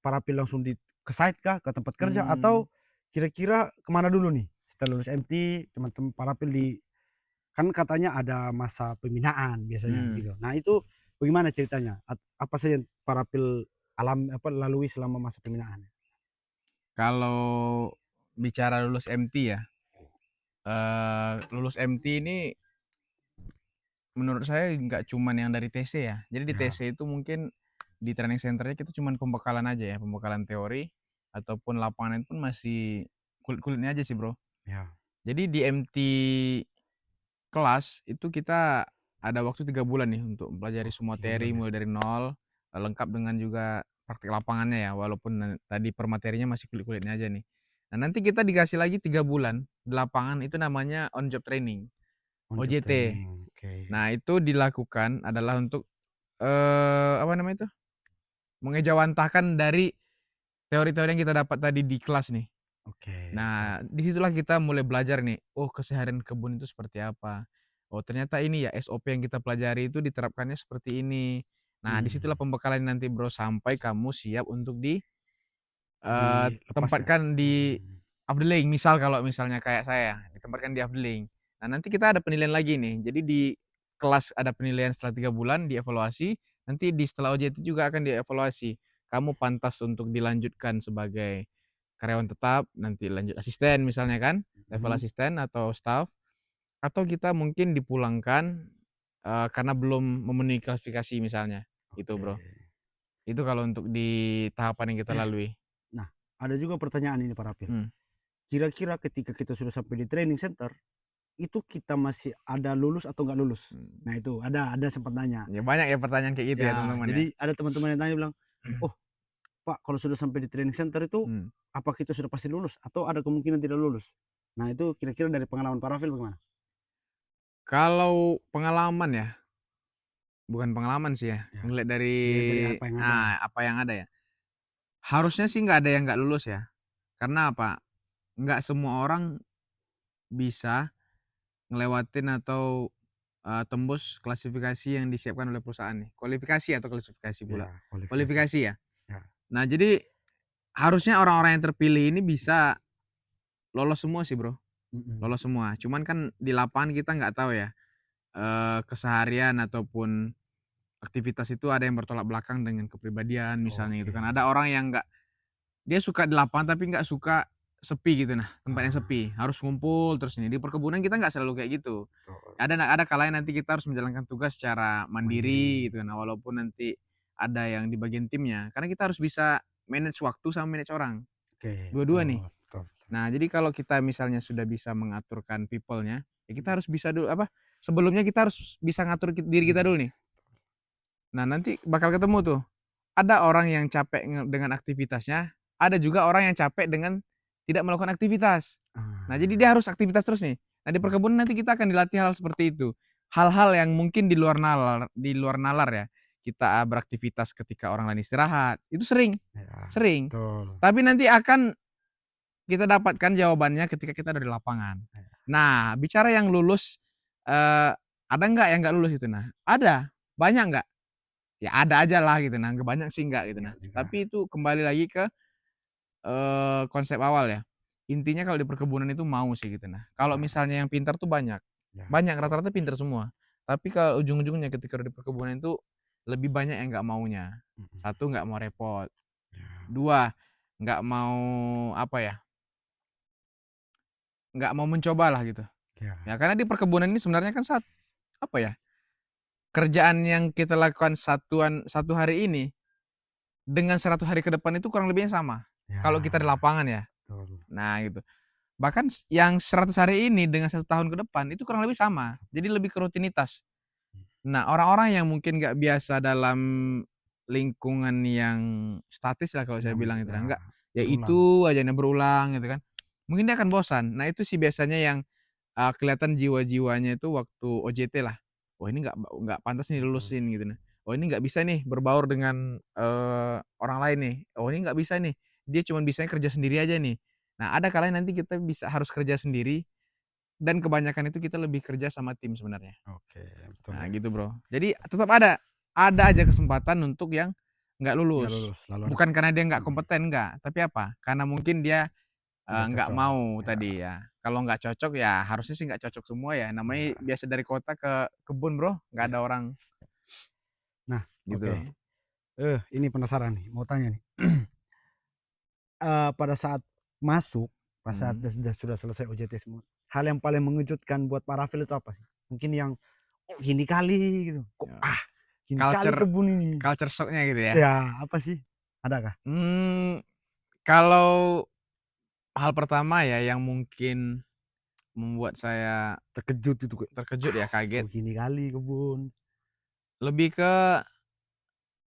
Parapil langsung ke site kah, ke tempat kerja, Mmm, atau kira-kira kemana dulu nih setelah lulus MT, teman-teman Parapil kan katanya ada masa pembinaan biasanya mmm, begitu. Nah itu bagaimana ceritanya? Apa saja yang Parapil lalui selama masa pembinaan? kalau bicara lulus MT ya, lulus MT ini menurut saya nggak cuman yang dari TC ya. Jadi di Ya, TC itu mungkin di training center-nya kita cuman pembekalan aja ya, pembekalan teori ataupun lapangan pun masih kulit-kulitnya aja sih, Bro. ya, Jadi di MT kelas itu kita ada waktu 3 bulan nih untuk mempelajari semua oh 3 teori bulan ya? mulai dari nol, lengkap dengan juga praktik lapangannya ya, walaupun tadi per materinya masih kulit-kulitnya aja nih. Nah, nanti kita dikasih lagi 3 bulan di lapangan, itu namanya on job training, On job OJT. training, oke. Nah, itu dilakukan adalah untuk apa namanya itu, mengejawantahkan dari teori-teori yang kita dapat tadi di kelas nih. Oke, Nah, disitulah kita mulai belajar nih, oh keseharian kebun itu seperti apa. Oh ternyata ini ya SOP yang kita pelajari itu diterapkannya seperti ini. Nah, disitulah pembekalan nanti bro, sampai kamu siap untuk dilepas ya? ditempatkan di afdeling. Misal kalau misalnya kayak saya, ditempatkan di afdeling. Nah, nanti kita ada penilaian lagi nih. Jadi di kelas ada penilaian setelah 3 bulan, dievaluasi. Nanti setelah OJT juga akan dievaluasi. Kamu pantas untuk dilanjutkan sebagai karyawan tetap, nanti lanjut asisten misalnya kan, level Mhm, asisten atau staff, atau kita mungkin dipulangkan, karena belum memenuhi klasifikasi misalnya, gitu oke. Bro. Itu kalau untuk di tahapan yang kita lalui. Nah, ada juga pertanyaan ini Pak Rafil. Mmm, Kira-kira ketika kita sudah sampai di training center, itu kita masih ada lulus atau nggak lulus? mmm, Nah itu ada sempat nanya. ya banyak ya pertanyaan kayak gitu ya Ya, teman-teman ya. jadi ada teman-teman yang tanya bilang, "Oh Pak, kalau sudah sampai di training center itu, Mmm, apa kita sudah pasti lulus atau ada kemungkinan tidak lulus?" Nah itu kira-kira dari pengalaman Pak Rafil bagaimana? kalau pengalaman ya, bukan pengalaman sih ya, Ya, ngelihat dari dilihat dari apa yang ada. apa yang ada ya, harusnya sih nggak ada yang nggak lulus ya. Karena apa, nggak semua orang bisa ngelewatin atau tembus klasifikasi yang disiapkan oleh perusahaan nih. Kualifikasi atau klasifikasi pula? Ya, kualifikasi. Kualifikasi ya? Ya, Nah, jadi harusnya orang-orang yang terpilih ini bisa lolos semua sih, Bro, mhm, lolos semua. Cuman kan di lapangan kita nggak tahu ya, keseharian ataupun aktivitas itu ada yang bertolak belakang dengan kepribadian misalnya gitu oke. kan. Ada orang yang nggak, dia suka di lapangan tapi nggak suka sepi gitu nah, tempatnya sepi, Ah, harus ngumpul terus nih. Di perkebunan kita nggak selalu kayak gitu. betul, Ada kalanya nanti kita harus menjalankan tugas secara mandiri mandiri. gitu. Nah, walaupun nanti ada yang di bagian timnya, karena kita harus bisa manage waktu sama manage orang, Oke, dua-dua nih. betul betul betul. Nah, jadi kalau kita misalnya sudah bisa mengaturkan people-nya, ya kita harus bisa dulu apa, sebelumnya kita harus bisa ngatur diri kita Diri. dulu nih. Nah, nanti bakal ketemu tuh, ada orang yang capek dengan aktivitasnya, ada juga orang yang capek dengan tidak melakukan aktivitas. Nah, jadi dia Ah, harus aktivitas terus nih. Nah, di iya, perkebunan nanti kita akan dilatih hal seperti itu. Hal-hal yang mungkin di luar nalar ya. Kita beraktivitas ketika orang lain istirahat, itu sering, iya, sering. betul. Tapi nanti akan kita dapatkan jawabannya ketika kita ada di lapangan. Iya, Nah, bicara yang lulus, ada nggak yang nggak lulus itu? Nah, ada. Banyak nggak? Ya ada aja lah gitu, nah banyak sih nggak gitu. enggak Nah, juga. tapi itu kembali lagi ke konsep awal ya. Intinya kalau di perkebunan itu mau sih gitu. Nah, kalau Ah, misalnya yang pintar tuh banyak. ya, Banyak, betul. rata-rata pintar semua. Tapi kalau ujung-ujungnya ketika udah di perkebunan itu lebih banyak yang nggak maunya. Mhm, Satu, nggak mau repot. ya, Dua, nggak mau apa ya, nggak mau mencoba lah gitu. Ya ya, karena di perkebunan ini sebenarnya kan apa ya, kerjaan yang kita lakukan satu hari ini dengan 100 hari ke depan itu kurang lebihnya sama. Kalau kita di ya, lapangan ya. betul. Nah gitu. Bahkan yang 100 hari ini dengan 1 tahun ke depan itu kurang lebih sama. Jadi lebih ke rutinitas. Nah, orang-orang yang mungkin nggak biasa dalam lingkungan yang statis lah kalau saya Yang bilang itu ya, kan, enggak, ya berulang. itu aja yang berulang gitu kan. Mungkin dia akan bosan. Nah, itu sih biasanya yang, kelihatan jiwa-jiwanya itu waktu OJT lah. "Wah, ini nggak pantas nih Mhm, dilulusin," gitu nah. "Oh, ini nggak bisa nih berbaur dengan, orang lain nih. Oh, ini nggak bisa nih, dia cuman bisanya kerja sendiri aja nih." Nah, ada kalanya nanti kita bisa harus kerja sendiri dan kebanyakan itu kita lebih kerja sama tim sebenarnya. oke, betul Nah ya. gitu Bro. Jadi tetap ada aja kesempatan untuk yang nggak Nggak lulus. lulus, lalu ada Bukan karena dia nggak mhm, kompeten, enggak, tapi apa, karena mungkin dia, nggak nggak cocok, mau ya, tadi ya. Kalau nggak cocok ya harusnya sih nggak cocok semua ya, namanya ya, biasa dari kota ke kebun Bro, nggak iya. ada orang Nah, oke, gitu. ini penasaran nih, mau tanya nih. Pada saat masuk, pas saat Mhm. sudah selesai UJT semua, hal yang paling mengejutkan buat Pak Rafil itu apa sih? Mungkin yang, "Oh gini kali," gitu, "kok, Ya, gini kali culture kebun ini." culture shock-nya gitu ya. Ya, apa sih? Adakah? Mmm, kalau hal pertama ya yang mungkin membuat saya Terkejut itu kayak, terkejut ya, kok kaget, gini kali kebun?" lebih ke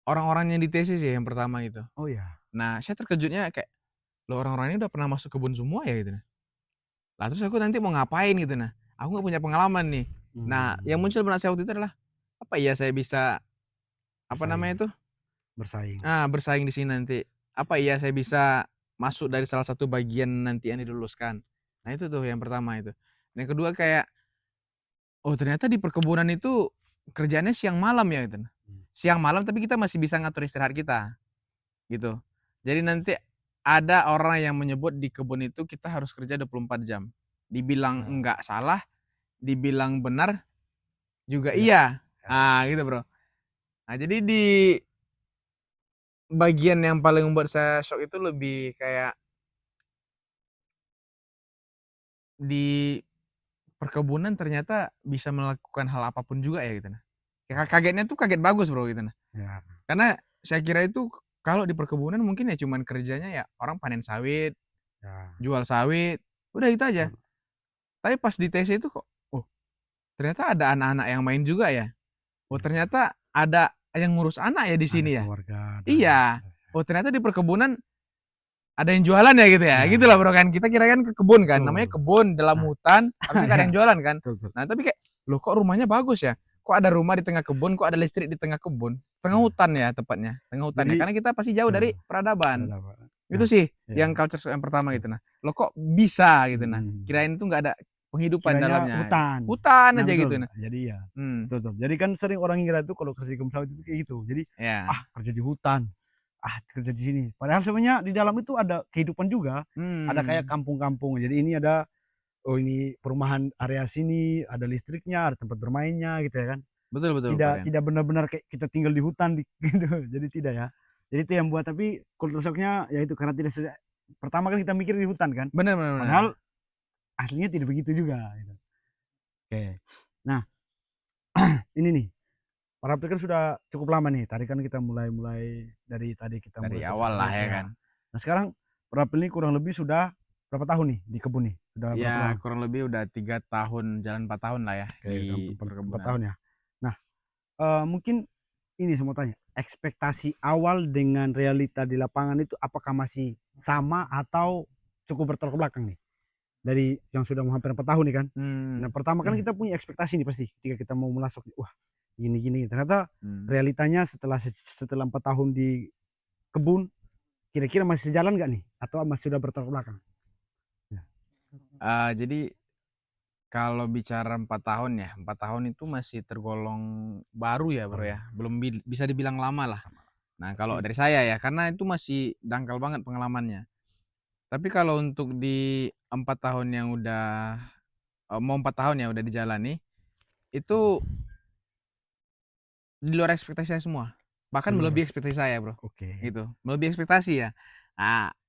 orang-orang yang di TC sih yang pertama itu. Oh ya. Nah, saya terkejutnya kayak, "Loh orang-orang ini udah pernah masuk kebun semua ya?" Gitu nah. Lah terus aku nanti mau ngapain gitu nah, aku nggak punya pengalaman nih. Nah, yang Mmm, muncul benak saya waktu itu adalah, apa iya saya bisa, apa bersaing namanya itu, bersaing. bersaing di sini nanti? Apa iya saya bisa masuk dari salah satu bagian nanti yang diluluskan? Nah itu tuh yang pertama itu. Yang kedua kayak, oh ternyata di perkebunan itu kerjaannya siang malam ya gitu. Mmm, Siang malam tapi kita masih bisa ngatur istirahat kita, gitu. Jadi nanti ada orang yang menyebut di kebun itu kita harus kerja 24 jam. Dibilang ya enggak salah, dibilang benar juga ya iya. ya. Ah, gitu, Bro. Nah, jadi di bagian yang paling membuat saya syok itu lebih kayak di perkebunan ternyata bisa melakukan hal apapun juga ya gitu nah. Kagetnya tuh kaget bagus, Bro, gitu nah. Ya, Karena saya kira itu kalau di perkebunan mungkin ya cuman kerjanya ya orang panen sawit, ya, jual sawit, udah itu aja. betul. Tapi pas di TC itu kok, oh ternyata ada anak-anak yang main juga ya. Oh Ya, ternyata ada yang ngurus anak ya di ada sini ya. keluarga, ada Iya. Oh ternyata di perkebunan ada yang jualan ya gitu ya. Gitulah ya, Bro kan. Kita kira kan ke kebun kan. Namanya betul. kebun dalam Nah, hutan, harusnya nggak ada ya, yang jualan kan. betul betul. Nah, tapi kayak loh kok rumahnya bagus ya? Kok ada rumah di tengah kebun, kok ada listrik di tengah kebun? Tengah Ya, hutan ya tepatnya, tengah hutan ya. jadi Karena kita pasti jauh betul, dari peradaban. peradaban. Itu Nah, sih ya, yang culture shock yang pertama betul. gitu nah. Loh kok bisa gitu nah. Mhm. Kirain itu nggak ada penghidupan Kiranya dalamnya. hutan. Hutan Nah aja gitu betul, nah. jadi ya, Hmm, betul betul. Jadi kan sering orang ngira tuh kalau kerja di kebun sawit itu kayak gitu. Jadi, ya. ah kerja di hutan, ah kerja di sini. Padahal sebenarnya di dalam itu ada kehidupan juga, ada kayak Hmm, kampung-kampung. Jadi ini ada, oh ini perumahan area sini, ada listriknya, ada tempat bermainnya gitu ya kan. betul betul Pak Tidak Rian. tidak benar-benar kayak kita tinggal di hutan gitu, jadi tidak ya. Jadi itu yang buat tapi culture shock-nya ya itu karena tidak pertama kan kita mikir di hutan kan, Benar benar benar. padahal aslinya tidak begitu juga gitu. Oke. Nah, ini nih, para kan sudah cukup lama nih, tadi kan kita mulai dari tadi kita Dari mulai awal lah tersabit ya ya. kan. Nah sekarang para ini kurang lebih sudah berapa tahun nih di kebun nih? Sudah berapa Ya tahun? kurang lebih udah 3 tahun, jalan 4 tahun lah ya Oke, udah di 4 perkebunan. tahun ya. Nah, mungkin ini saya mau tanya, ekspektasi awal dengan realita di lapangan itu apakah masih sama atau cukup bertolak belakang nih? Dari yang sudah mau hampir 4 tahun nih kan. Nah, Hmm, pertama kan kita punya ekspektasi nih pasti ketika kita mau masuk, wah gini gini, ternyata hmm. realitanya setelah 4 tahun di kebun, kira-kira masih sejalan nggak nih? Atau masih sudah bertolak belakang? Ya, Jadi kalau bicara 4 tahun ya, 4 tahun itu masih tergolong baru ya, Bro, baru. ya. Belum bisa dibilang lama lah. Sama. Nah, kalau Tapi dari saya ya, karena itu masih dangkal banget pengalamannya. Tapi kalau untuk di 4 tahun yang udah mau 4 tahun ya udah dijalani, itu di luar ekspektasi saya semua. Bahkan di luar, melebihi ekspektasi saya, Bro. oke, Gitu. Melebihi ekspektasi ya.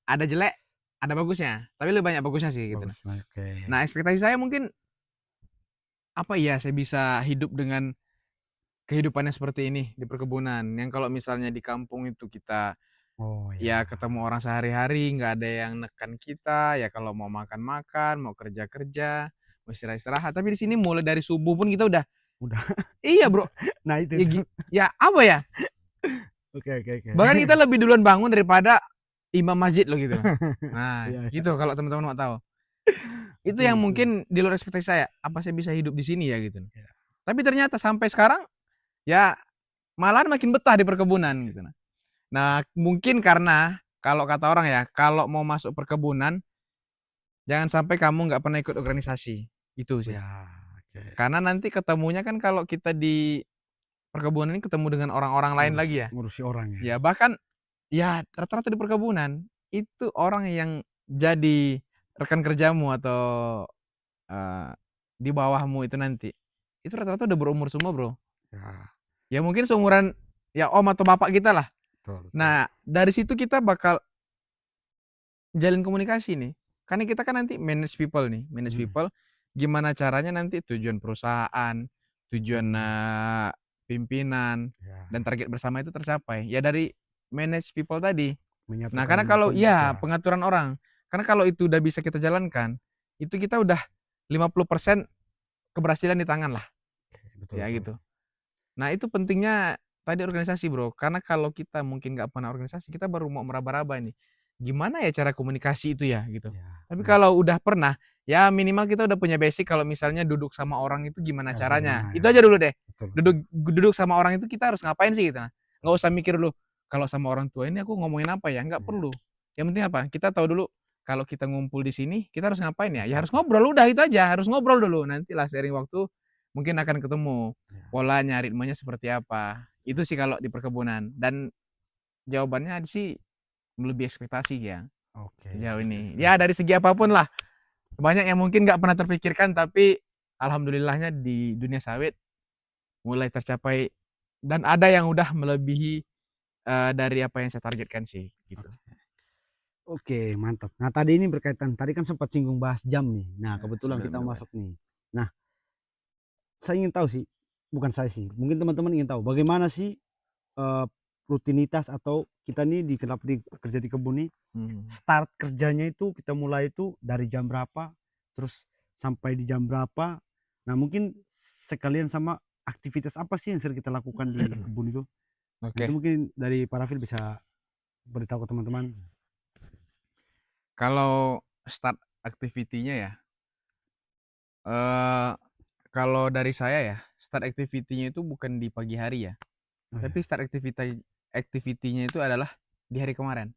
Ada jelek, ada bagusnya, tapi lebih banyak bagusnya sih gitu. bagus, nah, oke. Nah, ekspektasi saya mungkin apa ya saya bisa hidup dengan kehidupannya seperti ini di perkebunan. Yang kalau misalnya di kampung itu kita Oh ya, ya ketemu orang sehari-hari, nggak ada yang neken kita, ya kalau mau makan-makan, mau kerja-kerja, mau istirahat-istirahat. Tapi di sini mulai dari subuh pun kita udah, udah. iya bro, Nah itu ya, itu. ya apa ya? Oke oke oke. Bahkan kita lebih duluan bangun daripada imam masjid loh gitu loh. Nah, Iya iya, gitu kalau teman-teman mau tahu. Itu betul yang betul. mungkin di luar ekspektasi saya. Apa saya bisa hidup di sini ya gitu. Iya, Tapi ternyata sampai sekarang ya malahan makin betah di perkebunan gitu. Nah, mungkin karena kalau kata orang ya, kalau mau masuk perkebunan, jangan sampai kamu nggak pernah ikut organisasi. Itu sih. ya, oke. Karena nanti ketemunya kan kalau kita di perkebunan ini ketemu dengan orang-orang lain Ngurus lagi ya. ngurusi orang ya? Ya bahkan ya rata-rata di perkebunan itu orang yang jadi rekan kerjamu atau eh, di bawahmu itu nanti. Itu rata-rata udah berumur semua, Bro. Ya, Ya mungkin seumuran ya om atau bapak kita lah. betul betul. Nah, dari situ kita bakal jalin komunikasi nih. Karena kita kan nanti manage people nih, manage Mhm, people. Gimana caranya nanti tujuan perusahaan, tujuan mhm, pimpinan, dan ya, target bersama itu tercapai. Ya dari manage people tadi. Nah, menyatukan karena kalau poin itu ya ya? pengaturan orang. Karena kalau itu udah bisa kita jalankan, itu kita udah 50% keberhasilan di tangan lah. Oke, betul Ya betul. gitu. Nah, itu pentingnya tadi organisasi bro, karena kalau kita mungkin nggak pernah organisasi, kita baru mau meraba-raba nih, gimana ya cara komunikasi itu ya gitu. Ya, Tapi benar. kalau udah pernah, ya minimal kita udah punya basic kalau misalnya duduk sama orang itu gimana Cara caranya. gimana Itu ya? aja dulu deh. Betul, betul. Duduk sama orang itu kita harus ngapain sih gitu. Nah, nggak usah mikir dulu kalau sama orang tua ini aku ngomongin apa ya, nggak Iya, perlu. Yang penting apa? Kita tahu dulu kalau kita ngumpul di sini, kita harus ngapain ya? harus Ya harus apa? ngobrol udah itu aja, harus ngobrol dulu. Nantilah seiring waktu mungkin akan ketemu Ya, polanya, ritmenya seperti apa. Itu sih kalau di perkebunan. Dan jawabannya sih melebihi ekspektasi ya oke, sejauh oke. ini. Ya dari segi apapun lah. Banyak yang mungkin nggak pernah terpikirkan tapi alhamdulillahnya di dunia sawit mulai tercapai dan ada yang udah melebihi dari apa yang saya targetkan sih gitu. Oke, mantap. Nah, tadi ini berkaitan, tadi kan sempat singgung bahas jam nih. Nah, Ya, kebetulan kita sebelum masuk nih. Nah, saya ingin tahu sih, bukan saya sih, mungkin teman-teman ingin tahu bagaimana sih eh, rutinitas atau kita nih di kenapa di kerja di kebun nih, start kerjanya itu kita mulai itu dari jam berapa, terus sampai di jam berapa. Nah, mungkin sekalian sama aktivitas apa sih yang sering kita lakukan di kebun itu. Nah, itu Oke, mungkin dari Parafil bisa beritahu ke teman-teman. kalau start activity-nya ya, eh kalau dari saya ya, start activity-nya itu bukan di pagi hari ya, Oh tapi ya, start activity-nya itu adalah di hari kemarin.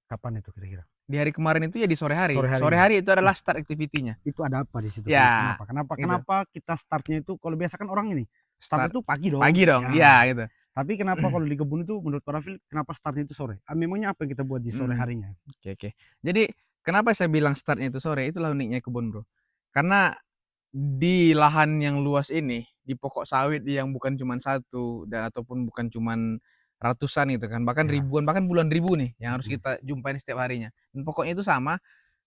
kapan itu kira-kira? Di hari kemarin itu ya di sore hari. Sore Sore harinya. hari itu adalah Nah, start activity-nya. itu ada apa di situ? Ya, Kenapa? Kenapa? gitu. Kenapa kita startnya itu kalau biasa kan orang ini startnya Start itu pagi dong. pagi dong, Ya. iya gitu. Tapi kenapa kalau di kebun itu menurut Parafil kenapa startnya itu sore? Memangnya apa yang kita buat di sore Hmm, harinya? oke oke. Jadi kenapa saya bilang startnya itu sore? Itulah uniknya kebun bro. Karena di lahan yang luas ini, di pokok sawit yang bukan cuma satu dan ataupun bukan cuma ratusan gitu kan, bahkan Ya. ribuan, bahkan puluhan ribu nih yang harus Mm-mm. kita jumpain setiap harinya. Dan pokoknya itu sama,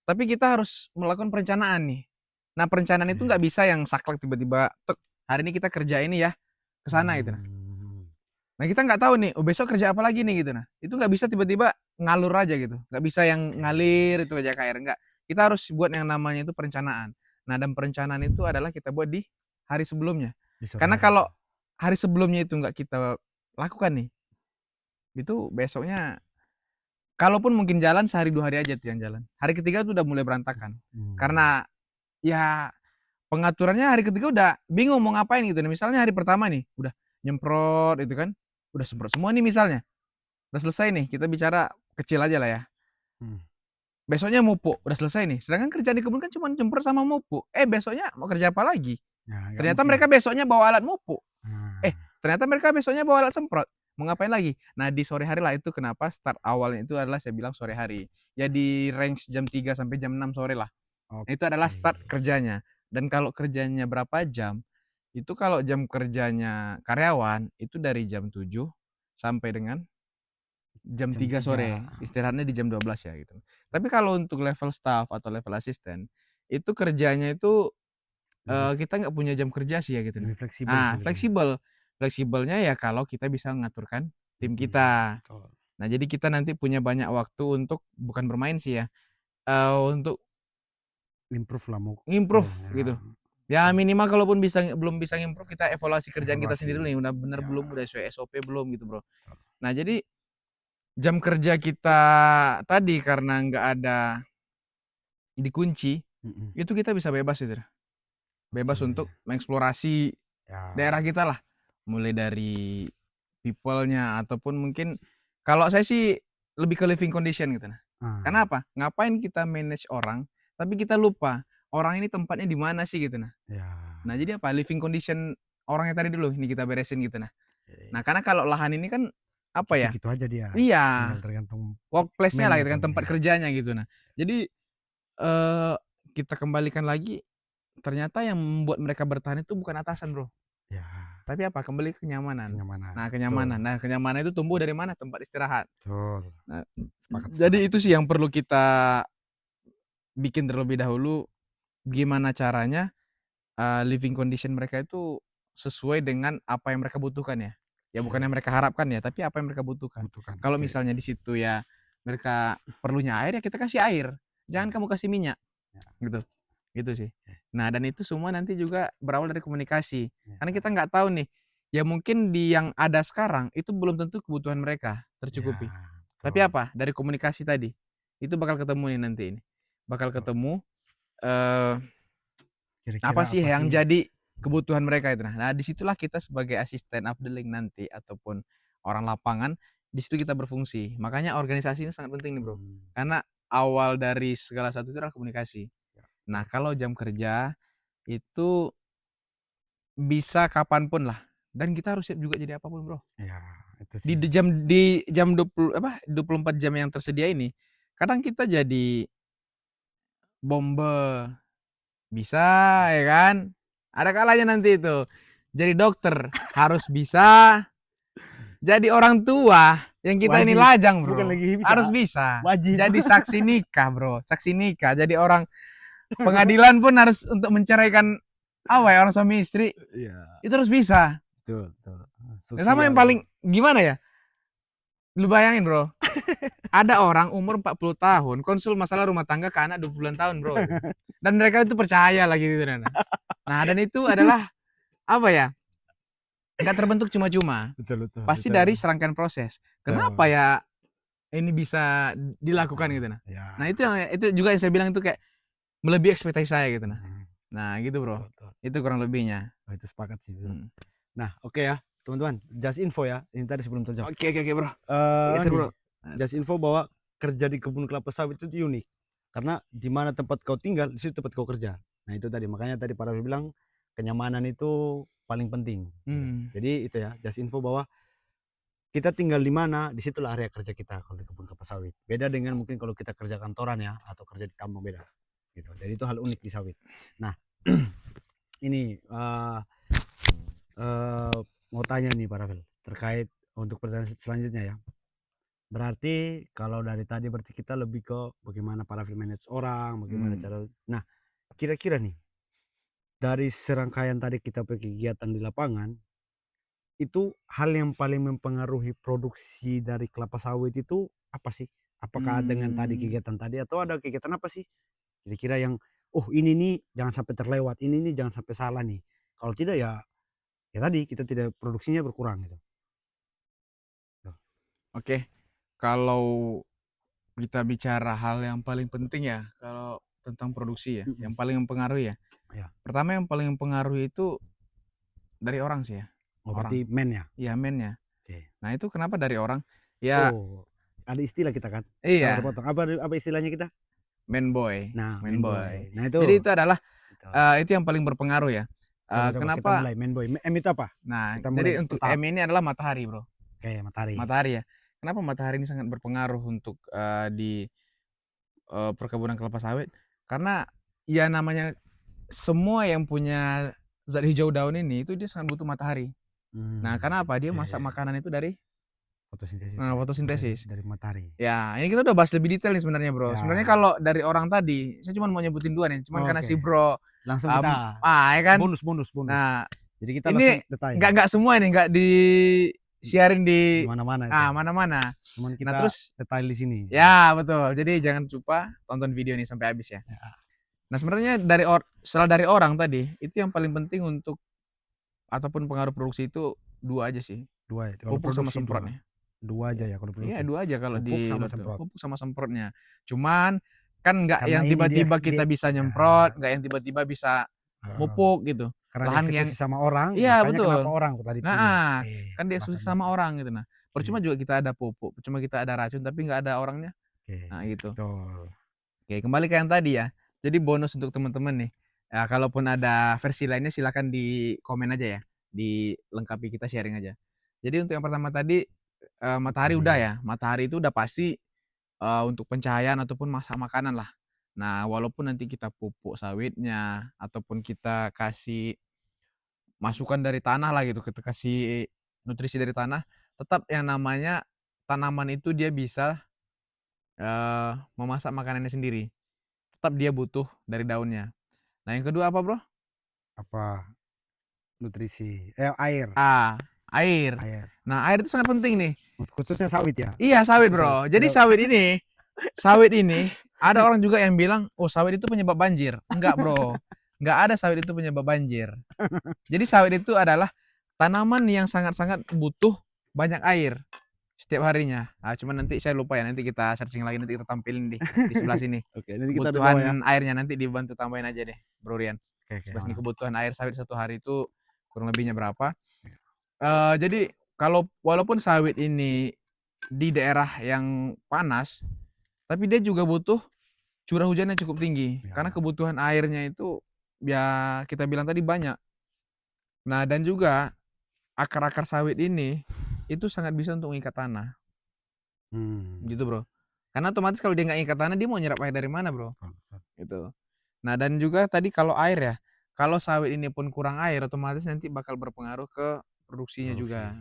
tapi kita harus melakukan perencanaan nih. Nah perencanaan itu Iya. nggak bisa yang saklek tiba-tiba, "Tek, hari ini kita kerja ini ya ke sana gitu. Hmm. Nah kita nggak tahu nih, oh besok kerja apa lagi nih gitu. Nah itu nggak bisa tiba-tiba ngalur aja gitu, nggak bisa yang Oke. ngalir itu aja kayak nggak. Kita harus buat yang namanya itu perencanaan. Nah dan perencanaan itu adalah kita buat di hari sebelumnya. Di sore Karena hari. kalau hari sebelumnya itu nggak kita lakukan nih, itu besoknya, kalaupun mungkin jalan sehari 2 hari aja tuh yang jalan. Hari ketiga tuh udah mulai berantakan. Hmm. Karena ya pengaturannya hari ketiga udah bingung mau ngapain gitu. Nah, misalnya hari pertama nih udah nyemprot itu kan, udah semprot semua nih misalnya. Udah selesai nih, kita bicara kecil aja lah ya. Hmm. Besoknya mupuk, udah selesai nih. Sedangkan kerjaan di kebun kan cuma jemprot sama mupuk. Besoknya mau kerja apa lagi? Ya, nggak Ternyata mungkin. mereka besoknya bawa alat mupuk. Nah. Ternyata mereka besoknya bawa alat semprot. Mau ngapain lagi? Nah, di sore hari lah itu kenapa start awalnya itu adalah saya bilang sore hari. Ya di range jam 3 sampai jam 6 sore lah. Nah, itu adalah Oke. start kerjanya. Dan kalau kerjanya berapa jam? Itu kalau jam kerjanya karyawan itu dari jam 7 sampai dengan jam Jam 3 3. sore. Istirahatnya di jam 12 ya gitu. Tapi kalau untuk level staff atau level asisten itu kerjanya itu Lebih kita nggak punya jam kerja sih ya gitu. lebih fleksibel Nah, sih lebih. fleksibel. Fleksibelnya ya kalau kita bisa mengaturkan tim kita. Betul. Nah, jadi kita nanti punya banyak waktu untuk bukan bermain sih ya, untuk Improve lah mau. ngimprove Ya. gitu. Ya Betul. minimal kalaupun belum bisa ngimprove kita evaluasi kerjaan kita Evaluasi. sendiri dulu nih, udah bener Ya. belum, udah sesuai SOP belum gitu, Bro. Betul. Nah, jadi jam kerja kita tadi karena nggak ada dikunci, Mm-mm. itu kita bisa bebas gitu. Bebas Oke. untuk mengeksplorasi daerah Ya. kita lah. Mulai dari people-nya ataupun mungkin kalau saya sih lebih ke living condition gitu nah. Ah. Kenapa? Ngapain kita manage orang tapi kita lupa orang ini tempatnya di mana sih gitu nah. Ya. Nah, jadi apa? Living condition orangnya tadi dulu ini kita beresin gitu nah. Oke. Nah, karena kalau lahan ini kan apa ya? Gitu-gitu aja dia. Iya, Tinggal tergantung workplace-nya lah mennya gitu kan tuh tempat ya. kerjanya gitu nah. Jadi eh kita kembalikan lagi ternyata yang membuat mereka bertahan itu bukan atasan, Bro. Ya, Tapi apa? Kembali ke kenyamanan. kenyamanan. Nah, Betul. kenyamanan. Nah, kenyamanan itu tumbuh dari mana? Tempat istirahat. Betul. Nah, Sepakat, jadi sepakat. itu sih yang perlu kita bikin terlebih dahulu. Gimana caranya living condition mereka itu sesuai dengan apa yang mereka butuhkan ya. Ya bukan yang Oke. mereka harapkan ya, tapi apa yang mereka butuhkan. Butuhkan. Kalau Oke. misalnya di situ ya mereka perlunya air ya kita kasih air. Jangan Ya. kamu kasih minyak. Ya. Gitu. Gitu sih. Oke. Nah, dan itu semua nanti juga berawal dari komunikasi. Ya. Karena kita nggak tahu nih ya mungkin di yang ada sekarang itu belum tentu kebutuhan mereka tercukupi. Ya, Tapi betul. apa? Dari komunikasi tadi, itu bakal ketemu nih nanti ini. Bakal Betul. ketemu eh apa Kira-kira sih apa yang sih? jadi kebutuhan mereka itu. Nah, disitulah kita sebagai asisten afdeling nanti ataupun orang lapangan, di situ kita berfungsi. Makanya organisasi ini sangat penting nih, Bro. Hmm, Karena awal dari segala sesuatu itu adalah komunikasi. ya, Nah, betul. kalau jam kerja itu bisa kapanpun lah. Dan kita harus siap juga jadi apapun, Bro. Ya, itu Di sih. jam 24 jam yang tersedia ini, kadang kita jadi bomber, bisa ya kan? Ada kalanya nanti itu. Jadi dokter harus bisa, jadi orang tua yang kita ini Wajib, lajang, bukan Bro. lagi bisa, Harus bisa. wajib. Jadi saksi nikah, Bro. Saksi nikah. Jadi orang pengadilan pun harus untuk menceraikan apa ya orang suami istri Iya, itu harus bisa. betul, betul. Dan sama Sosial yang itu. paling gimana ya? Lu bayangin, Bro. Ada orang umur 40 tahun konsul masalah rumah tangga ke anak 20-an tahun, Bro. Dan mereka itu percaya lagi gitu nah. Nah, dan itu adalah apa ya? Nggak terbentuk cuma-cuma. Betul, betul, Pasti betul. dari serangkaian proses. Kenapa Betul. ya ini bisa dilakukan gitu nah. Ya. Nah, itu juga yang saya bilang itu kayak melebihi ekspektasi saya gitu nah. Hmm, Nah, gitu, Bro. betul, betul. Itu kurang lebihnya. Oh, itu sepakat sih. Betul. Hmm. Nah, oke ya, teman-teman. Just info ya. Ini tadi sebelum terjawab. Oke, Bro. Eh Geser, nih, Bro. just info bahwa kerja di kebun kelapa sawit itu unik. Karena di mana tempat kau tinggal, di situ tempat kau kerja. Nah, itu tadi. Makanya tadi para bilang kenyamanan itu paling penting. Gitu. Hmm. Jadi itu ya, just info bahwa kita tinggal di mana, disitulah area kerja kita kalau di kebun kelapa sawit. Beda dengan mungkin kalau kita kerja kantoran ya, atau kerja di tambang beda. Gitu. Jadi itu hal unik di sawit. Nah, ini mau tanya nih Pak Rafael terkait untuk pertanyaan selanjutnya ya. Berarti kalau dari tadi berarti kita lebih ke bagaimana Pak Rafael manage orang, bagaimana cara. Nah, kira-kira nih dari serangkaian tadi kita pergi kegiatan di lapangan, itu hal yang paling mempengaruhi produksi dari kelapa sawit itu apa sih? Apakah dengan tadi kegiatan tadi atau ada kegiatan apa sih? Kira-kira yang oh ini nih jangan sampai terlewat, ini nih jangan sampai salah nih. Kalau tidak ya ya tadi kita tidak produksinya berkurang gitu. Oke. Kalau kita bicara hal yang paling penting ya, kalau tentang produksi ya, yang paling mempengaruhi ya. Ya. Pertama yang paling mempengaruhi itu dari orang sih ya. Oh Orang. berarti men ya? Iya, mennya. Oke. Nah, itu kenapa dari orang? Ya, Oh ada istilah kita kan? Salah iya, terpotong. Apa istilahnya kita? man boy, Nah man men boy. boy. Nah itu. Jadi itu adalah Gitu. itu yang paling berpengaruh ya. Coba kita Kenapa? mulai men boy. M itu apa? Nah, Kita mulai jadi untuk bertahap. M ini adalah matahari, Bro. Oke matahari. Matahari ya. Kenapa matahari ini sangat berpengaruh untuk di perkebunan kelapa sawit? Karena ya namanya semua yang punya zat hijau daun ini itu dia sangat butuh matahari. Nah, karena apa? Dia Oke. masak makanan itu dari Fotosintesis ya. fotosintesis. Dari matahari. Ya, ini kita udah bahas lebih detail nih sebenarnya, Bro. Sebenarnya Ya. kalau dari orang tadi, saya cuma mau nyebutin dua nih, cuman karena si Oke. Bro Langsung kita ya kan. bonus. Nah, Jadi kita langsung ini detail. nggak semua ini nggak di sharing Di di mana-mana itu. mana-mana. Cuman Nah, kita terus detail di sini. ya betul. Jadi jangan lupa tonton video ini sampai habis ya. Ya. Nah, sebenarnya setelah dari orang tadi, itu yang paling penting untuk ataupun pengaruh produksi itu dua aja sih. Dua ya. Kalau Pupuk sama produksi semprotnya. dua aja ya kalau Iya, produksi. dua aja kalau Pupuk di sama lot tuh. semprot. Pupuk sama semprotnya. Cuman kan nggak Karena yang ini dia tiba-tiba kita bisa ya, nyemprot, nggak yang tiba-tiba bisa mupuk gitu. karena Lahan yang dieksekusi sama orang, iya makanya kenapa betul. orang tadi pilih. Nah, kan dia Alasan susah sama itu. orang gitu. Nah, percuma Oke. juga kita ada pupuk, percuma kita ada racun tapi nggak ada orangnya. Oke, Nah, gitu. betul. Oke, kembali ke yang tadi ya. Jadi bonus untuk teman-teman nih. Ya, kalaupun ada versi lainnya silakan di komen aja ya. Dilengkapi kita sharing aja. Jadi untuk yang pertama tadi matahari udah ya. Matahari itu udah pasti untuk pencahayaan ataupun masak makanan lah. Nah, walaupun nanti kita pupuk sawitnya ataupun kita kasih masukan dari tanah lah gitu, kita kasih nutrisi dari tanah, tetap yang namanya tanaman itu dia bisa memasak makanannya sendiri. Tetap dia butuh dari daunnya. Nah, yang kedua apa, Bro? Apa? Nutrisi. Air. Air. Air. Nah, air itu sangat penting nih. Khususnya sawit ya. Iya, sawit, Bro. Jadi sawit ini ada orang juga yang bilang, "Oh, sawit itu penyebab banjir." Enggak, Bro. Enggak ada sawit itu penyebab banjir. Jadi sawit itu adalah tanaman yang sangat-sangat butuh banyak air setiap harinya. Cuman nanti saya lupa ya, nanti kita searching lagi, nanti kita tampilin di sebelah sini. Oke, nanti kita ada bawa ya. Kebutuhan airnya nanti dibantu tambahin aja deh, Bro Rian. Oke, Sebelah sini aman. kebutuhan air sawit satu hari itu kurang lebihnya berapa. Jadi walaupun sawit ini di daerah yang panas, tapi dia juga butuh curah hujan yang cukup tinggi. Ya. Karena kebutuhan airnya itu ya kita bilang tadi banyak. Nah, dan juga akar-akar sawit ini itu sangat bisa untuk mengikat tanah. Gitu, Bro. Karena otomatis kalau dia nggak ikat tanah, dia mau nyerap air dari mana, Bro? Gitu. Nah, dan juga tadi kalau air ya, kalau sawit ini pun kurang air, otomatis nanti bakal berpengaruh ke produksinya juga.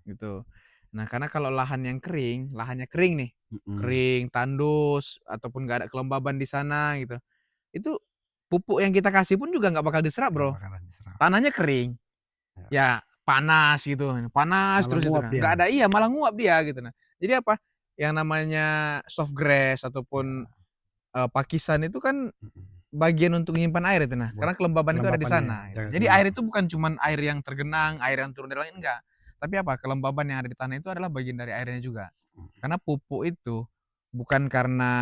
Gitu. Nah, karena kalau lahannya kering nih, kering, tandus, ataupun nggak ada kelembaban di sana gitu, itu pupuk yang kita kasih pun juga nggak bakal diserap, Bro. Tanahnya kering, ya panas gitu, panas Malah terus itu. nguap Nah, dia. nggak ada, iya malah nguap dia gitu. Nah, jadi apa? Yang namanya soft grass ataupun pakisan itu kan bagian untuk menyimpan air itu, nah, karena Buat kelembaban itu ada di kelembapannya ya, sana. Gitu. jaga Jadi air kelembapan. itu bukan cuman air yang tergenang, air yang turun dari langit, enggak. Tapi apa? Kelembaban yang ada di tanah itu adalah bagian dari airnya juga. Karena pupuk itu bukan karena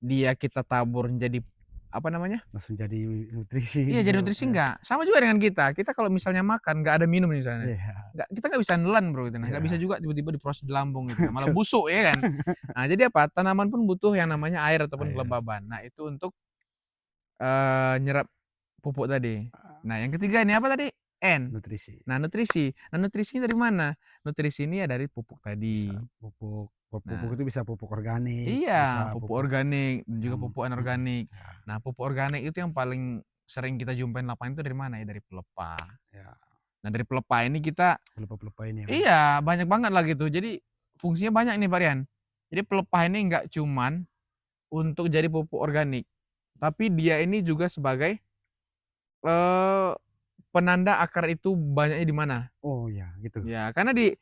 dia kita tabur jadi apa namanya? Langsung jadi nutrisi. Iya, jadi nutrisi enggak. Sama juga dengan kita. Kita kalau misalnya makan nggak ada minum misalnya. Iya. Kita nggak bisa nelan, Bro, gitu. Nah, nggak bisa Iya. juga tiba-tiba diproses di lambung gitu. Nah, malah busuk ya kan. Nah, jadi apa? Tanaman pun butuh yang namanya air ataupun Air. kelembaban. Nah, itu untuk nyerap pupuk tadi. Nah, yang ketiga ini apa tadi? N. Nutrisi. Nah, nutrisi. Nah, nutrisi dari mana? Nutrisi ini ya dari pupuk tadi. Bisa pupuk Nah, itu bisa pupuk organik, iya, bisa pupuk pupuk organik dan juga pupuk anorganik. ya, Nah, pupuk organik itu yang paling sering kita jumpain lapangan itu dari mana ya? Dari pelepah. ya. Nah, dari pelepah ini kita Pelepah-pelepah ini ya. iya, banyak banget lah gitu. Jadi fungsinya banyak nih, Varian. Jadi pelepah ini nggak cuman untuk jadi pupuk organik, tapi dia ini juga sebagai eh penanda akar itu banyaknya di mana. Oh ya, gitu. Ya, karena di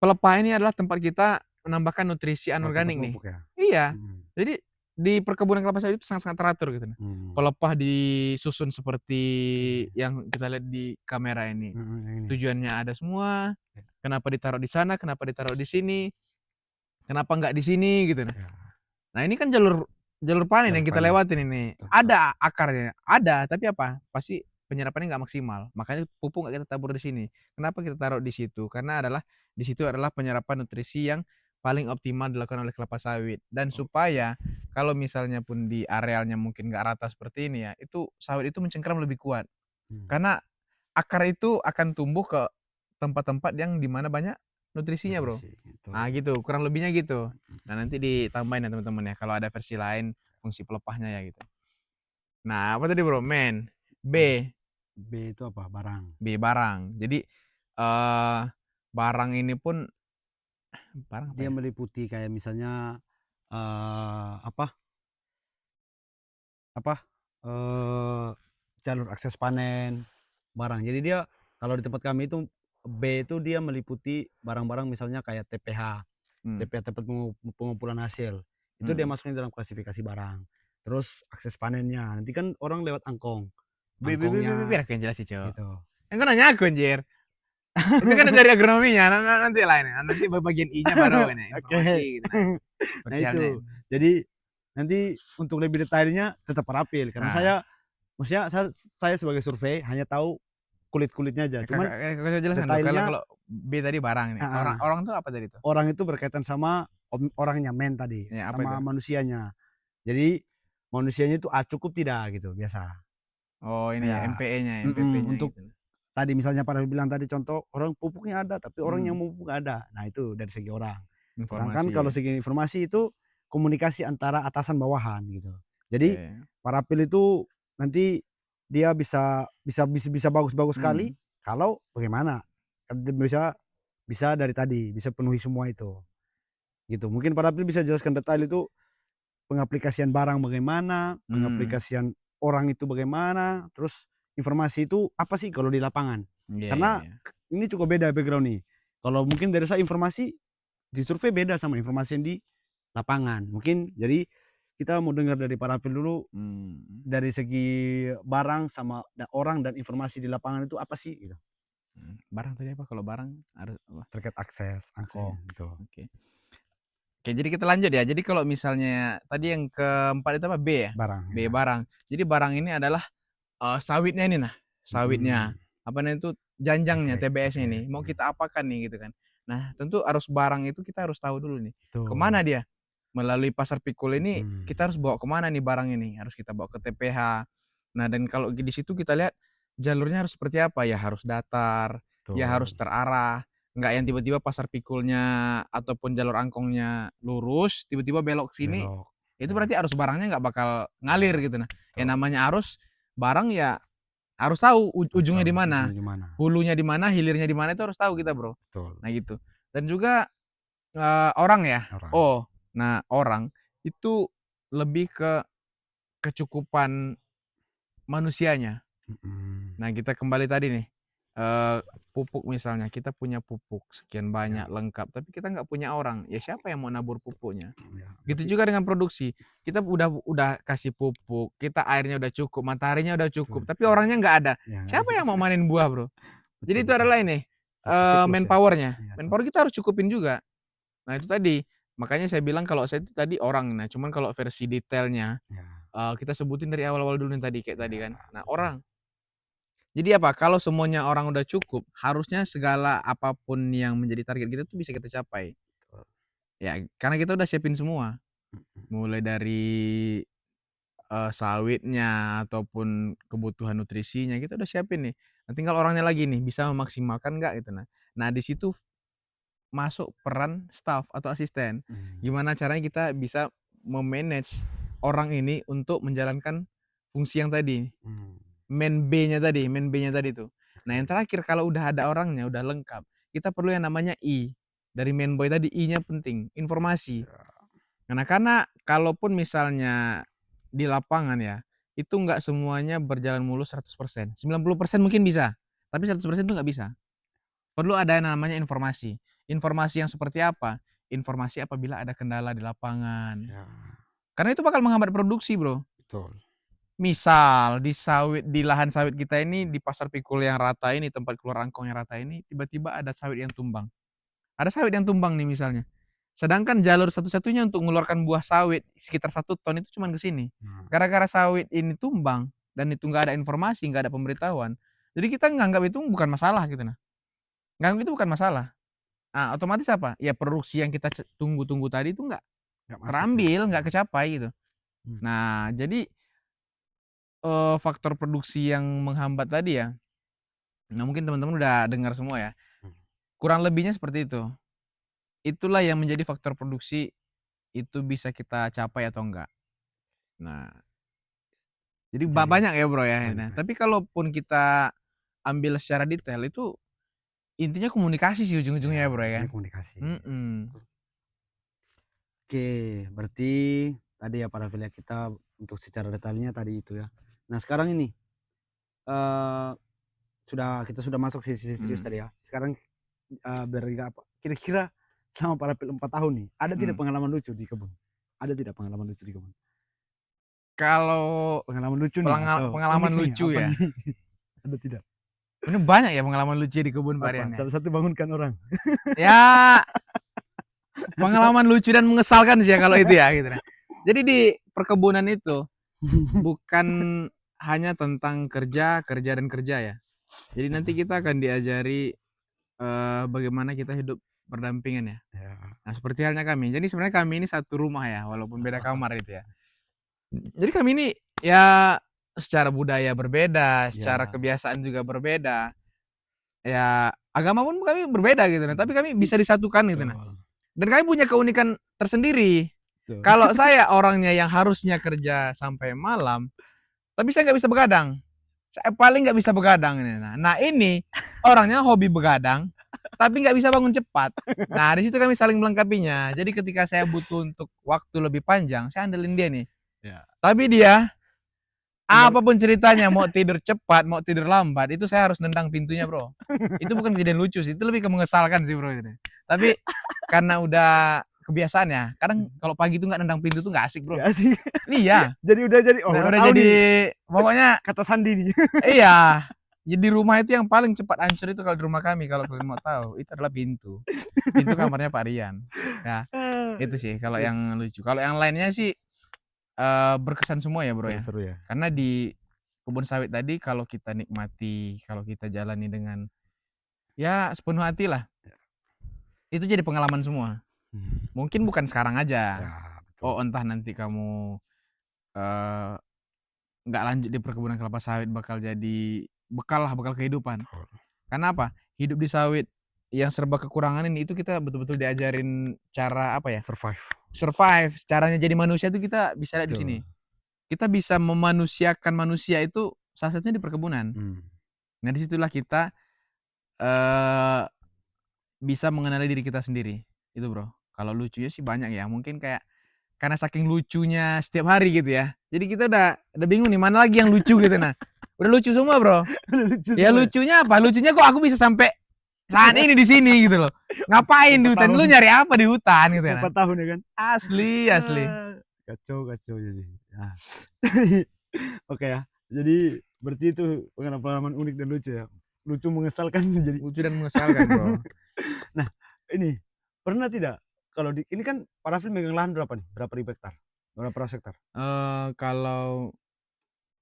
pelepah ini adalah tempat kita menambahkan nutrisi Oh, tempat anorganik nih. pupuk ya. Iya. Jadi di perkebunan kelapa sawit itu sangat-sangat teratur gitu. Pelepah disusun seperti yang kita lihat di kamera ini. Yang ini. Tujuannya ada semua. Kenapa ditaruh di sana, kenapa ditaruh di sini, kenapa nggak di sini gitu. Nah, ini kan jalur panen yang kita lewatin ini. Ada akarnya, ada, tapi apa? Pasti penyerapannya nggak maksimal. Makanya pupuk nggak kita tabur di sini. Kenapa kita taruh di situ? Karena di situ adalah penyerapan nutrisi yang paling optimal dilakukan oleh kelapa sawit. Dan supaya kalau misalnya pun di arealnya mungkin nggak rata seperti ini ya, itu sawit itu mencengkeram lebih kuat. Karena akar itu akan tumbuh ke tempat-tempat yang dimana banyak nutrisinya, Bro. Nah, gitu, kurang lebihnya gitu. Nah, nanti ditambahin ya teman-teman ya, kalau ada versi lain fungsi pelepahnya ya gitu. Nah, apa tadi, Bro? Men. B. B itu apa? Barang. B, barang. Jadi barang ini pun barang apa Dia ya? meliputi kayak misalnya apa jalur akses panen barang. Jadi dia kalau di tempat kami itu B itu dia meliputi barang-barang misalnya kayak TPH, tempat pengumpulan hasil. Itu dia masukin dalam klasifikasi barang. Terus akses panennya, nanti kan orang lewat angkong. Angkongnya Biar aku yang jelasin, Cok. gitu. Kan kau nanya aku, anjir. Itu kan dari agronominya, nanti lain. Nanti bagian I-nya baru ini, informasi gitu. Nah itu. Jadi nanti untuk lebih detailnya tetap Parapil karena saya sebagai survei hanya tahu kulit-kulitnya aja. Cuman Kakak jelaskan dulu, detailnya kalau B tadi barang nih. Orang tuh apa tadi tuh? orang itu berkaitan sama orangnya, men tadi, Ya, apa sama itu? manusianya. Jadi manusianya itu cukup tidak gitu biasa. Oh, ini ya, Ya, MPE-nya, MPP-nya untuk gitu. tadi misalnya pada bilang tadi contoh orang pupuknya ada tapi orang yang memupuk nggak ada. Nah itu dari segi orang. Sedangkan Informasi. kalau segi informasi itu komunikasi antara atasan bawahan gitu. Jadi Oke. Parapil itu nanti dia bisa bagus-bagus sekali kalau bagaimana bisa dari tadi bisa penuhi semua itu gitu. Mungkin Parapil bisa jelaskan detail itu pengaplikasian barang bagaimana, pengaplikasian orang itu bagaimana, terus informasi itu apa sih kalau di lapangan. Karena ini cukup beda background nih. Kalau mungkin dari saya informasi di survei beda sama informasi yang di lapangan. Mungkin jadi kita mau dengar dari Parapil dulu dari segi barang sama orang dan informasi di lapangan itu apa sih gitu. Barang tadi apa? Kalau barang harus apa? terkait akses angkong gitu. Oke. Oke, jadi kita lanjut ya. Jadi kalau misalnya tadi yang keempat itu apa? B ya? Barang B ya. barang. Jadi barang ini adalah sawitnya ini nah. Sawitnya. Apa namanya itu janjangnya, Oke, TBS-nya oke. ini. Mau kita apakan nih gitu kan. Nah, tentu harus barang itu kita harus tahu dulu nih. Betul. Kemana dia? Melalui pasar pikul ini Hmm, kita harus bawa kemana nih barang ini? Harus kita bawa ke TPH. Nah, dan kalau di situ kita lihat jalurnya harus seperti apa? Ya harus datar, ya harus betul. terarah. Nggak yang tiba-tiba pasar pikulnya ataupun jalur angkongnya lurus, tiba-tiba belok ke sini, Belok. itu Ya, berarti arus barangnya nggak bakal ngalir gitu. Nah, yang betul. namanya arus barang ya harus tahu Harus ujungnya tahu di mana, ujungnya di mana. hulunya di mana, hilirnya di mana itu harus tahu kita, Bro. Betul. Nah, gitu. Dan juga orang ya. Orang. Oh, nah orang itu lebih ke kecukupan manusianya. Mm-mm. Nah, kita kembali tadi nih, pupuk misalnya, kita punya pupuk sekian banyak, Ya, lengkap, tapi kita nggak punya orang, ya siapa yang mau nabur pupuknya? ya. Gitu Berarti juga dengan produksi, kita udah kasih pupuk, kita airnya udah cukup, mataharinya udah cukup, tapi betul. orangnya nggak ada. Ya, nggak Siapa ada. yang mau manen buah, Bro? Jadi Betul, itu betul. adalah ini, Satu siklus ya. manpower-nya. Iya, Manpower kita harus cukupin juga. Nah, itu tadi, makanya saya bilang kalau saya itu tadi orang, nah cuman kalau versi detailnya, ya, kita sebutin dari awal-awal dulu nih tadi, kayak tadi ya, kan. Nah, betul. orang. Jadi apa, kalau semuanya orang udah cukup, harusnya segala apapun yang menjadi target kita tuh bisa kita capai. Betul. Ya, karena kita udah siapin semua. Mm-mm. Mulai dari, sawitnya ataupun kebutuhan nutrisinya, kita udah siapin nih. Nah, tinggal orangnya lagi nih, bisa memaksimalkan nggak gitu. Nah, di situ masuk peran staff atau asisten. Hmm, Gimana caranya kita bisa me-manage orang ini untuk menjalankan fungsi yang tadi, hmm. main B-nya tadi tuh. Nah, yang Oke. terakhir kalau udah ada orangnya, udah lengkap, kita perlu yang namanya I. Dari main boy tadi, I-nya penting, informasi. Ya, Nah, karena kalaupun misalnya di lapangan ya, itu nggak semuanya berjalan mulus 100%. 90% mungkin bisa, tapi 100% itu nggak bisa. Perlu ada yang namanya informasi. Informasi yang seperti apa? Informasi apabila ada kendala di lapangan. ya, Karena itu bakal menghambat produksi, Bro. betul. Misal di lahan sawit kita ini, di pasar pikul yang rata ini, tempat keluar angkong yang rata ini, tiba-tiba ada sawit yang tumbang. Ada sawit yang tumbang nih misalnya. Sedangkan jalur satu-satunya untuk mengeluarkan buah sawit sekitar 1 ton itu cuma ke sini. Nah, Gara-gara sawit ini tumbang dan itu nggak ada informasi, nggak ada pemberitahuan. Jadi kita nganggap itu bukan masalah gitu nah. Nganggap itu bukan masalah. Nah, otomatis apa? Ya produksi yang kita tunggu-tunggu tadi itu nggak nggak masuk ya. terambil, Ya. nggak kecapai gitu. Hmm. Nah, jadi faktor produksi yang menghambat tadi ya. Nah, mungkin teman-teman udah dengar semua ya. Hmm. Kurang lebihnya seperti itu. Itulah yang menjadi faktor produksi itu bisa kita capai atau enggak. Nah, jadi Jadi banyak ya, Bro, ya. banyak Nah, ya. tapi kalaupun kita ambil secara detail itu intinya komunikasi sih ujung-ujungnya Ya, ya, Bro, ya intinya kan. komunikasi. Mhm. Oke, berarti tadi ya para affiliate kita untuk secara detailnya tadi itu ya. Nah sekarang ini kita sudah masuk sisi serius Mhm. tadi ya. Sekarang apa? Kira-kira selama para affiliate 4 tahun nih, ada tidak Mhm. pengalaman lucu di kebun? Ada tidak pengalaman lucu di kebun? Kalau Pengalaman lucu nih atau unik pengalaman nih, lucu apa ya. nih? Ada tidak? Ini banyak ya pengalaman lucu di kebun Pak Apa? Rian ya. Salah satu bangunkan orang. Ya, pengalaman lucu dan mengesalkan sih ya kalau itu ya gitu nah. Jadi di perkebunan itu bukan hanya tentang kerja, kerja dan kerja ya. Jadi nanti kita akan diajari bagaimana kita hidup berdampingan ya. Ya. Nah, seperti halnya kami. Jadi sebenarnya kami ini satu rumah ya, walaupun beda kamar itu ya. Jadi kami ini ya secara budaya berbeda, secara Ya, kebiasaan juga berbeda. Ya agama pun kami berbeda gitu nah, tapi kami bisa disatukan gitu nah. betul. Dan kami punya keunikan tersendiri. Betul. Kalau saya orangnya yang harusnya kerja sampai malam, tapi saya nggak bisa begadang. Saya paling nggak bisa begadang ini. Nah ini orangnya hobi begadang, tapi nggak bisa bangun cepat. Nah di situ kami saling melengkapinya. Jadi ketika saya butuh untuk waktu lebih panjang, saya andelin dia nih. Ya. Tapi dia Enggak. apapun ceritanya, mau tidur cepat, mau tidur lambat, itu saya harus nendang pintunya, Bro. Itu bukan kejadian lucu sih, itu lebih ke mengesalkan sih, Bro. Ini. Tapi karena udah kebiasaan ya, kadang kalau pagi itu nggak nendang pintu tuh nggak asik, Bro. Gak sih. Iya. Jadi udah Udah tahu jadi nih pokoknya kata Sandi nih. iya. Jadi rumah itu yang paling cepat hancur itu kalau di rumah kami, kalau kalian mau tahu, itu adalah pintu. Pintu kamarnya Pak Rian. Ya, itu sih kalau yang lucu. Kalau yang lainnya sih berkesan semua ya, Bro, ya. Seru-seru ya. Karena di kebun sawit tadi kalau kita nikmati, kalau kita jalani dengan ya sepenuh hati lah, itu jadi pengalaman semua. Mungkin bukan sekarang aja. Ya, Oh, betul. entah nanti kamu eh, nggak lanjut di perkebunan kelapa sawit bakal jadi bekal lah, bekal kehidupan. Betul. Karena apa? Hidup di sawit yang serba kekurangan ini itu kita betul-betul diajarin cara apa ya? Survive. Survive. Caranya jadi manusia itu kita bisa lihat di Betul. sini. Kita bisa memanusiakan manusia itu salah satunya di perkebunan. Nah, disitulah kita eh bisa mengenali diri kita sendiri. Itu, Bro. Kalau lucunya sih banyak ya. Mungkin kayak karena saking lucunya setiap hari gitu ya. Jadi kita udah bingung nih mana lagi yang lucu gitu nah. Udah lucu semua, Bro. Lucu Ya semua. lucunya apa? Lucunya kok aku bisa sampai saat ini di sini gitu loh. Ngapain di 4 hutan? Lu tahun. nyari apa di hutan gitu ya. 4 tahun ya kan? Asli. Kacau jadi. Nah. Oke ya. Jadi berarti itu pengalaman unik dan lucu ya. Lucu mengesalkan jadi. Lucu dan mengesalkan, Bro. Nah, ini pernah tidak kalau ini kan para film megang lahan berapa nih? Berapa ribu hektar? Berapa ratus hektar? Kalau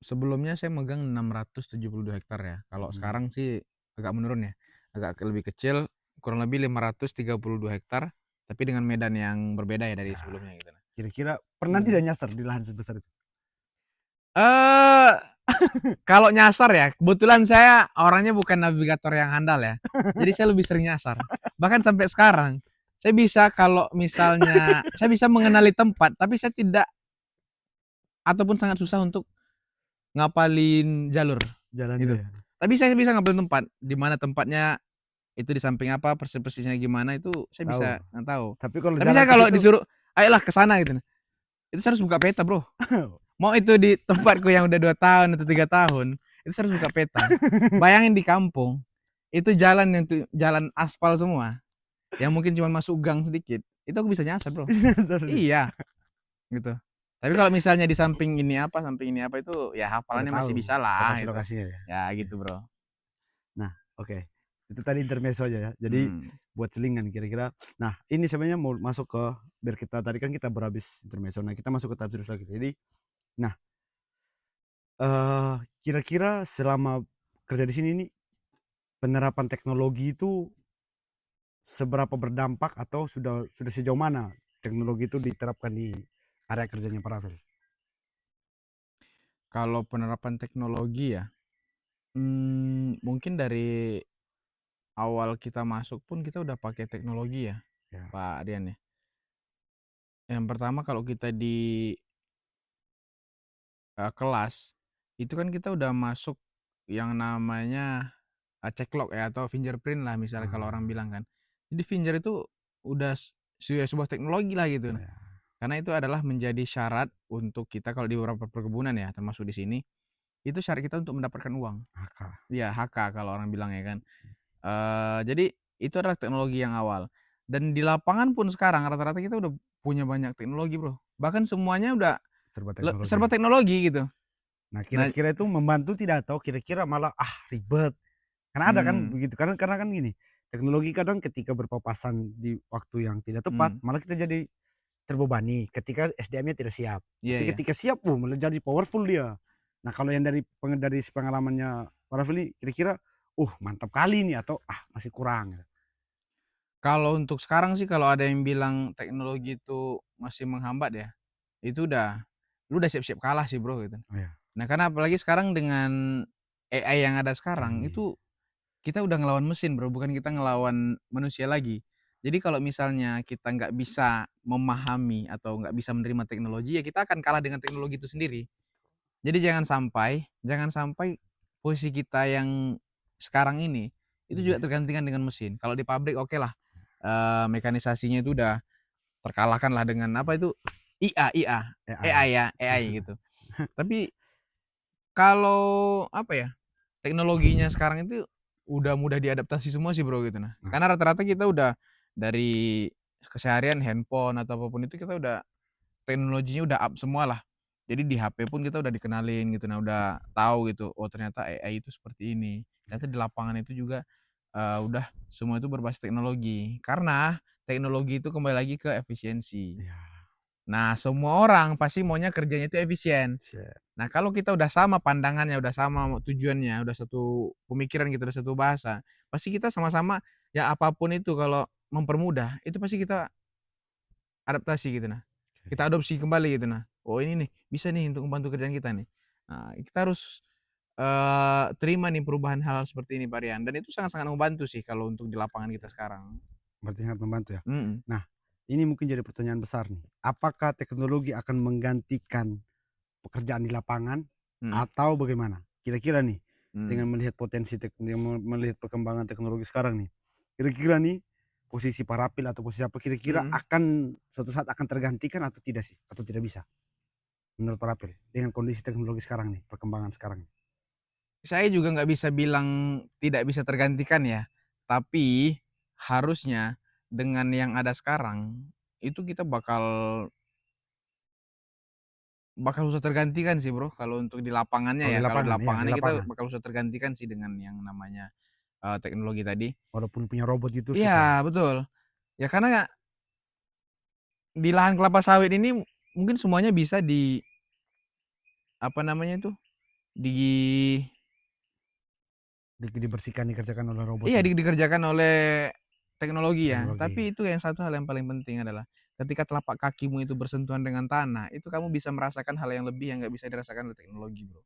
sebelumnya saya megang 672 hektar ya. Kalau sekarang sih agak menurun ya. Agak lebih kecil, kurang lebih 532 hektar, tapi dengan medan yang berbeda ya dari sebelumnya gitu. Kira-kira pernah tidak nyasar di lahan sebesar itu? Kalau nyasar ya, kebetulan saya orangnya bukan navigator yang handal ya. Jadi saya lebih sering nyasar. Bahkan sampai sekarang, saya bisa kalau misalnya saya bisa mengenali tempat, tapi saya tidak ataupun sangat susah untuk ngapalin jalur Jalannya gitu. ya. Tapi saya bisa ngapalin tempat, di mana tempatnya itu di samping apa, persisnya gimana itu saya bisa Tahu. tahu. Tapi kalau Tapi jalan saya ke kalau situ disuruh, ayolah ke sana gitu. Itu saya harus buka peta, Bro. Mau itu di tempatku yang udah 2 tahun atau 3 tahun, itu saya harus buka peta. Bayangin di kampung, itu jalan yang jalan aspal semua, yang mungkin cuma masuk gang sedikit, itu aku bisa nyasar, Bro. nyasar ya. Iya, gitu. Tapi kalau misalnya di samping ini apa itu ya Udah hafalannya masih tahu bisa lah gitu. lokasi-lokasinya ya. Ya gitu, Bro. Nah, oke. Itu tadi intermezzo aja ya. Jadi buat selingan kira-kira. Nah, ini sebenarnya mau masuk ke biar kita tadi kan kita berhabis intermezzo. Nah, kita masuk ke tahap serius lagi. Jadi, nah, kira-kira selama kerja di sini nih penerapan teknologi itu seberapa berdampak atau sudah sejauh mana teknologi itu diterapkan di area kerjanya para Rafael? Kalau penerapan teknologi ya, mungkin dari awal kita masuk pun kita udah pakai teknologi ya, Ya. Pak Rian ya. Yang pertama kalau kita di kelas, itu kan kita udah masuk yang namanya check log ya atau fingerprint lah misalnya kalau orang bilang kan. Jadi finger itu udah sebuah teknologi lah gitu. Ya. Karena itu adalah menjadi syarat untuk kita kalau di beberapa perkebunan ya, termasuk di sini, itu syarat kita untuk mendapatkan uang. HK. Iya, HK kalau orang bilang ya kan. Jadi itu adalah teknologi yang awal. Dan di lapangan pun sekarang rata-rata kita udah punya banyak teknologi, Bro. Bahkan semuanya udah Serba teknologi. serba teknologi gitu. Nah, Nah, kira-kira itu membantu tidak atau kira-kira malah ribet? Karena ada kan begitu. Karena kan gini, teknologi kadang ketika berpapasan di waktu yang tidak tepat, malah kita jadi terbebani ketika SDM-nya tidak siap. iya Tapi ya. ketika siap, malah jadi powerful dia. Nah, kalau yang dari pengalamannya para Fili, kira-kira, mantap kali nih atau masih kurang. Kalau untuk sekarang sih kalau ada yang bilang teknologi itu masih menghambat ya, itu lu udah siap-siap kalah sih, Bro, gitu. Oh ya. Nah, karena apalagi sekarang dengan AI yang ada sekarang, itu kita udah ngelawan mesin, Bro, bukan kita ngelawan manusia lagi. Jadi kalau misalnya kita nggak bisa memahami atau nggak bisa menerima teknologi, ya kita akan kalah dengan teknologi itu sendiri. Jadi jangan sampai posisi kita yang sekarang ini, itu juga tergantikan dengan mesin. Kalau di pabrik oke lah, mekanisasinya itu udah terkalahkan lah dengan apa itu, AI ya, AI gitu. Tapi kalau apa ya, teknologinya sekarang itu udah mudah diadaptasi semua sih, Bro, gitu nah. Karena rata-rata kita udah dari keseharian handphone atau apapun itu kita udah teknologinya udah up semua lah. Jadi di HP pun kita udah dikenalin gitu nah, udah tahu gitu, oh ternyata AI itu seperti ini. Ternyata di lapangan itu juga udah semua itu berbasis teknologi. Karena teknologi itu kembali lagi ke efisiensi. Iya. Nah, semua orang pasti maunya kerjanya itu efisien. Siap. Nah, kalau kita udah sama pandangannya, udah sama tujuannya, udah satu pemikiran kita, udah satu bahasa, pasti kita sama-sama ya apapun itu kalau mempermudah, itu pasti kita adaptasi gitu nah. Kita adopsi kembali gitu nah. Oh ini nih, bisa nih untuk membantu kerjaan kita nih. Nah, kita harus terima nih perubahan hal seperti ini Pak Rian. Dan itu sangat-sangat membantu sih kalau untuk di lapangan kita sekarang. Berarti sangat membantu ya. Mhm, Nah, ini mungkin jadi pertanyaan besar nih. Apakah teknologi akan menggantikan pekerjaan di lapangan mhm, atau bagaimana? Kira-kira nih, dengan mhm, melihat melihat perkembangan teknologi sekarang nih, kira-kira nih posisi parapil atau posisi apa kira-kira mhm. akan suatu saat akan tergantikan atau tidak sih? Atau tidak bisa menurut parapil dengan kondisi teknologi sekarang nih, perkembangan sekarang? Saya juga nggak bisa bilang tidak bisa tergantikan ya, tapi harusnya dengan yang ada sekarang, itu kita bakal bakal susah tergantikan sih Bro, kalau untuk di lapangannya Kalau di ya. Kalau di lapangan, iya di lapangannya kita lapangan. bakal susah tergantikan sih dengan yang namanya, teknologi tadi. Walaupun punya robot itu susah ya? Iya betul, ya karena di lahan kelapa sawit ini mungkin semuanya bisa di apa namanya itu, di Dibersihkan, dikerjakan oleh robot iya ini, dikerjakan oleh teknologi ya, teknologi. tapi itu yang satu hal yang paling penting adalah ketika telapak kakimu itu bersentuhan dengan tanah, itu kamu bisa merasakan hal yang lebih yang nggak bisa dirasakan oleh teknologi, Bro.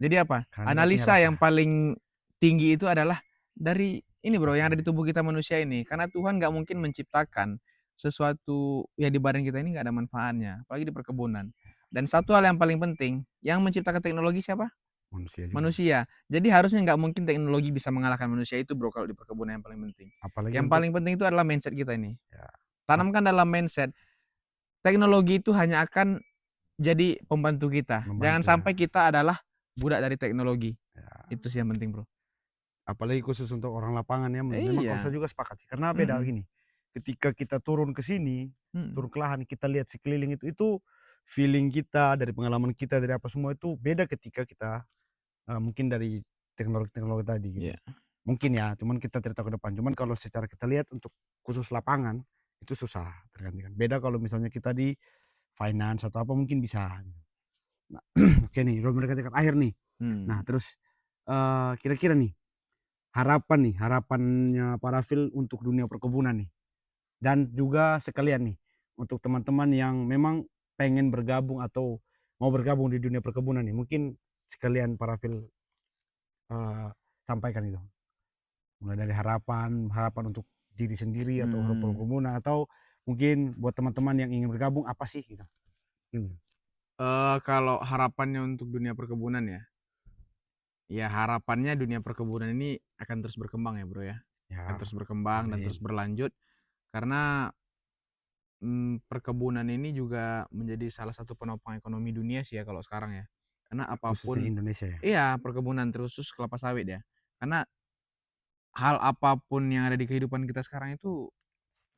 Jadi apa, Karena dia nggak punya analisa rasa. yang paling tinggi itu adalah dari ini Bro, yang ada di tubuh kita manusia ini. Karena Tuhan nggak mungkin menciptakan sesuatu ya di badan kita ini nggak ada manfaatnya, apalagi di perkebunan. Dan satu hal yang paling penting, yang menciptakan teknologi siapa? Manusia juga. Manusia. Jadi harusnya nggak mungkin teknologi bisa mengalahkan manusia itu Bro, kalau di perkebunan yang paling penting. Apalagi Yang untuk paling penting itu adalah mindset kita ini. ya, Tanamkan dalam mindset, teknologi itu hanya akan jadi pembantu kita. Jangan membantu ya. sampai kita adalah budak dari teknologi. Ya. Itu sih yang penting, Bro. Apalagi khusus untuk orang lapangan ya, memang kalau saya Iya. juga sepakat sih. Karena beda Mhm, gini, ketika kita turun ke sini, mhm, turun ke lahan, kita lihat sekeliling itu feeling kita, dari pengalaman kita, dari apa semua itu beda ketika kita, mungkin dari teknologi-teknologi tadi gitu. iya. Mungkin ya, cuman kita tidak tahu ke depan. Cuman kalau secara kita lihat untuk khusus lapangan, itu susah tergantikan. Beda kalau misalnya kita di finance atau apa mungkin bisa gitu. Nah, oke nih, udah mendekati akhir nih. Nah Mmm, terus, kira-kira nih harapannya Parafil untuk dunia perkebunan nih, dan juga sekalian nih, untuk teman-teman yang memang pengen bergabung atau mau bergabung di dunia perkebunan nih, mungkin sekalian Parafil, eee, sampaikan gitu. Mulai dari harapan harapan untuk diri sendiri atau harapan mhm. perkebunan atau mungkin buat teman-teman yang ingin bergabung apa sih gitu? Gimana? Kalau harapannya untuk dunia perkebunan ya, ya harapannya dunia perkebunan ini akan terus berkembang ya, Bro, ya. Akan Ya, terus berkembang dan terus amin. berlanjut karena, perkebunan ini juga menjadi salah satu penopang ekonomi dunia sih ya kalau sekarang ya. Karena Khususnya apapun Indonesia ya, iya, perkebunan terkhusus kelapa sawit ya. Karena hal apapun yang ada di kehidupan kita sekarang itu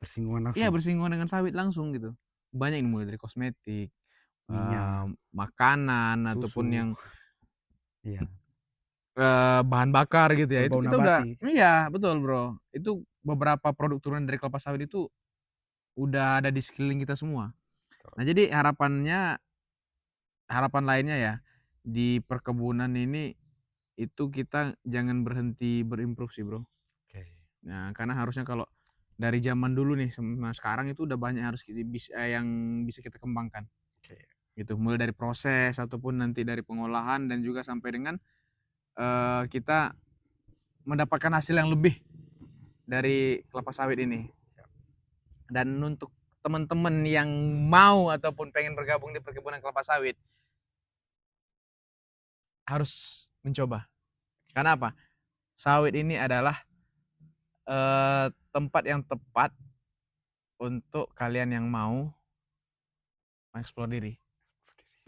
bersinggungan iya langsung, bersinggungan dengan sawit langsung gitu. Banyak ini mulai dari kosmetik, minyak, makanan ataupun susu, yang, iya, bahan bakar gitu ya, itu berbau kita udah nabati, iya betul, Bro. Itu beberapa produk turunan dari kelapa sawit itu udah ada di sekeliling kita semua. Nah, jadi harapan lainnya ya, di perkebunan ini, itu kita jangan berhenti berimprove sih, Bro. oke, Nah, karena harusnya kalau dari zaman dulu nih sama sekarang itu udah banyak harus yang bisa kita kembangkan, oke, gitu. Mulai dari proses ataupun nanti dari pengolahan dan juga sampai dengan, kita mendapatkan hasil yang lebih dari kelapa sawit ini. siap. Dan untuk teman-teman yang mau ataupun pengen bergabung di perkebunan kelapa sawit, harus mencoba. Karena apa? Sawit ini adalah, tempat yang tepat untuk kalian yang mau mengeksplor diri.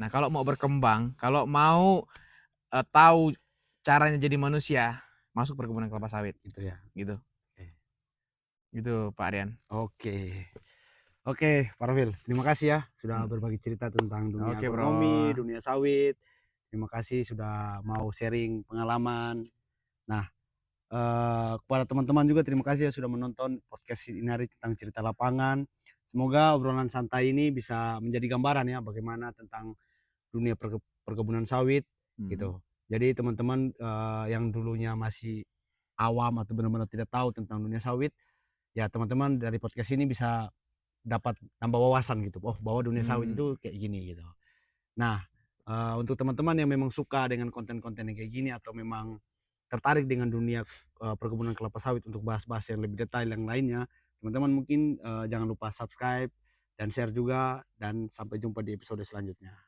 Nah, kalau mau berkembang, kalau mau, tahu caranya jadi manusia, masuk perkebunan kelapa sawit, Gitu ya, gitu. oke. Gitu, Pak Aryan. Oke. Oke, Pak Rafil, terima kasih ya sudah Mhm. berbagi cerita tentang dunia Oke, Bro. agronomi, dunia sawit. Terima kasih sudah mau sharing pengalaman. Nah, kepada teman-teman juga terima kasih ya sudah menonton podcast ini hari tentang cerita lapangan. Semoga obrolan santai ini bisa menjadi gambaran ya bagaimana tentang dunia perkebunan sawit Mhm. gitu. Jadi teman-teman, yang dulunya masih awam atau benar-benar tidak tahu tentang dunia sawit, ya teman-teman dari podcast ini bisa dapat tambah wawasan gitu, oh bahwa dunia sawit Mmm. itu kayak gini gitu. Nah, untuk teman-teman yang memang suka dengan konten-konten yang kayak gini atau memang tertarik dengan dunia, perkebunan kelapa sawit untuk bahas-bahas yang lebih detail yang lainnya, teman-teman mungkin, jangan lupa subscribe dan share juga dan sampai jumpa di episode selanjutnya.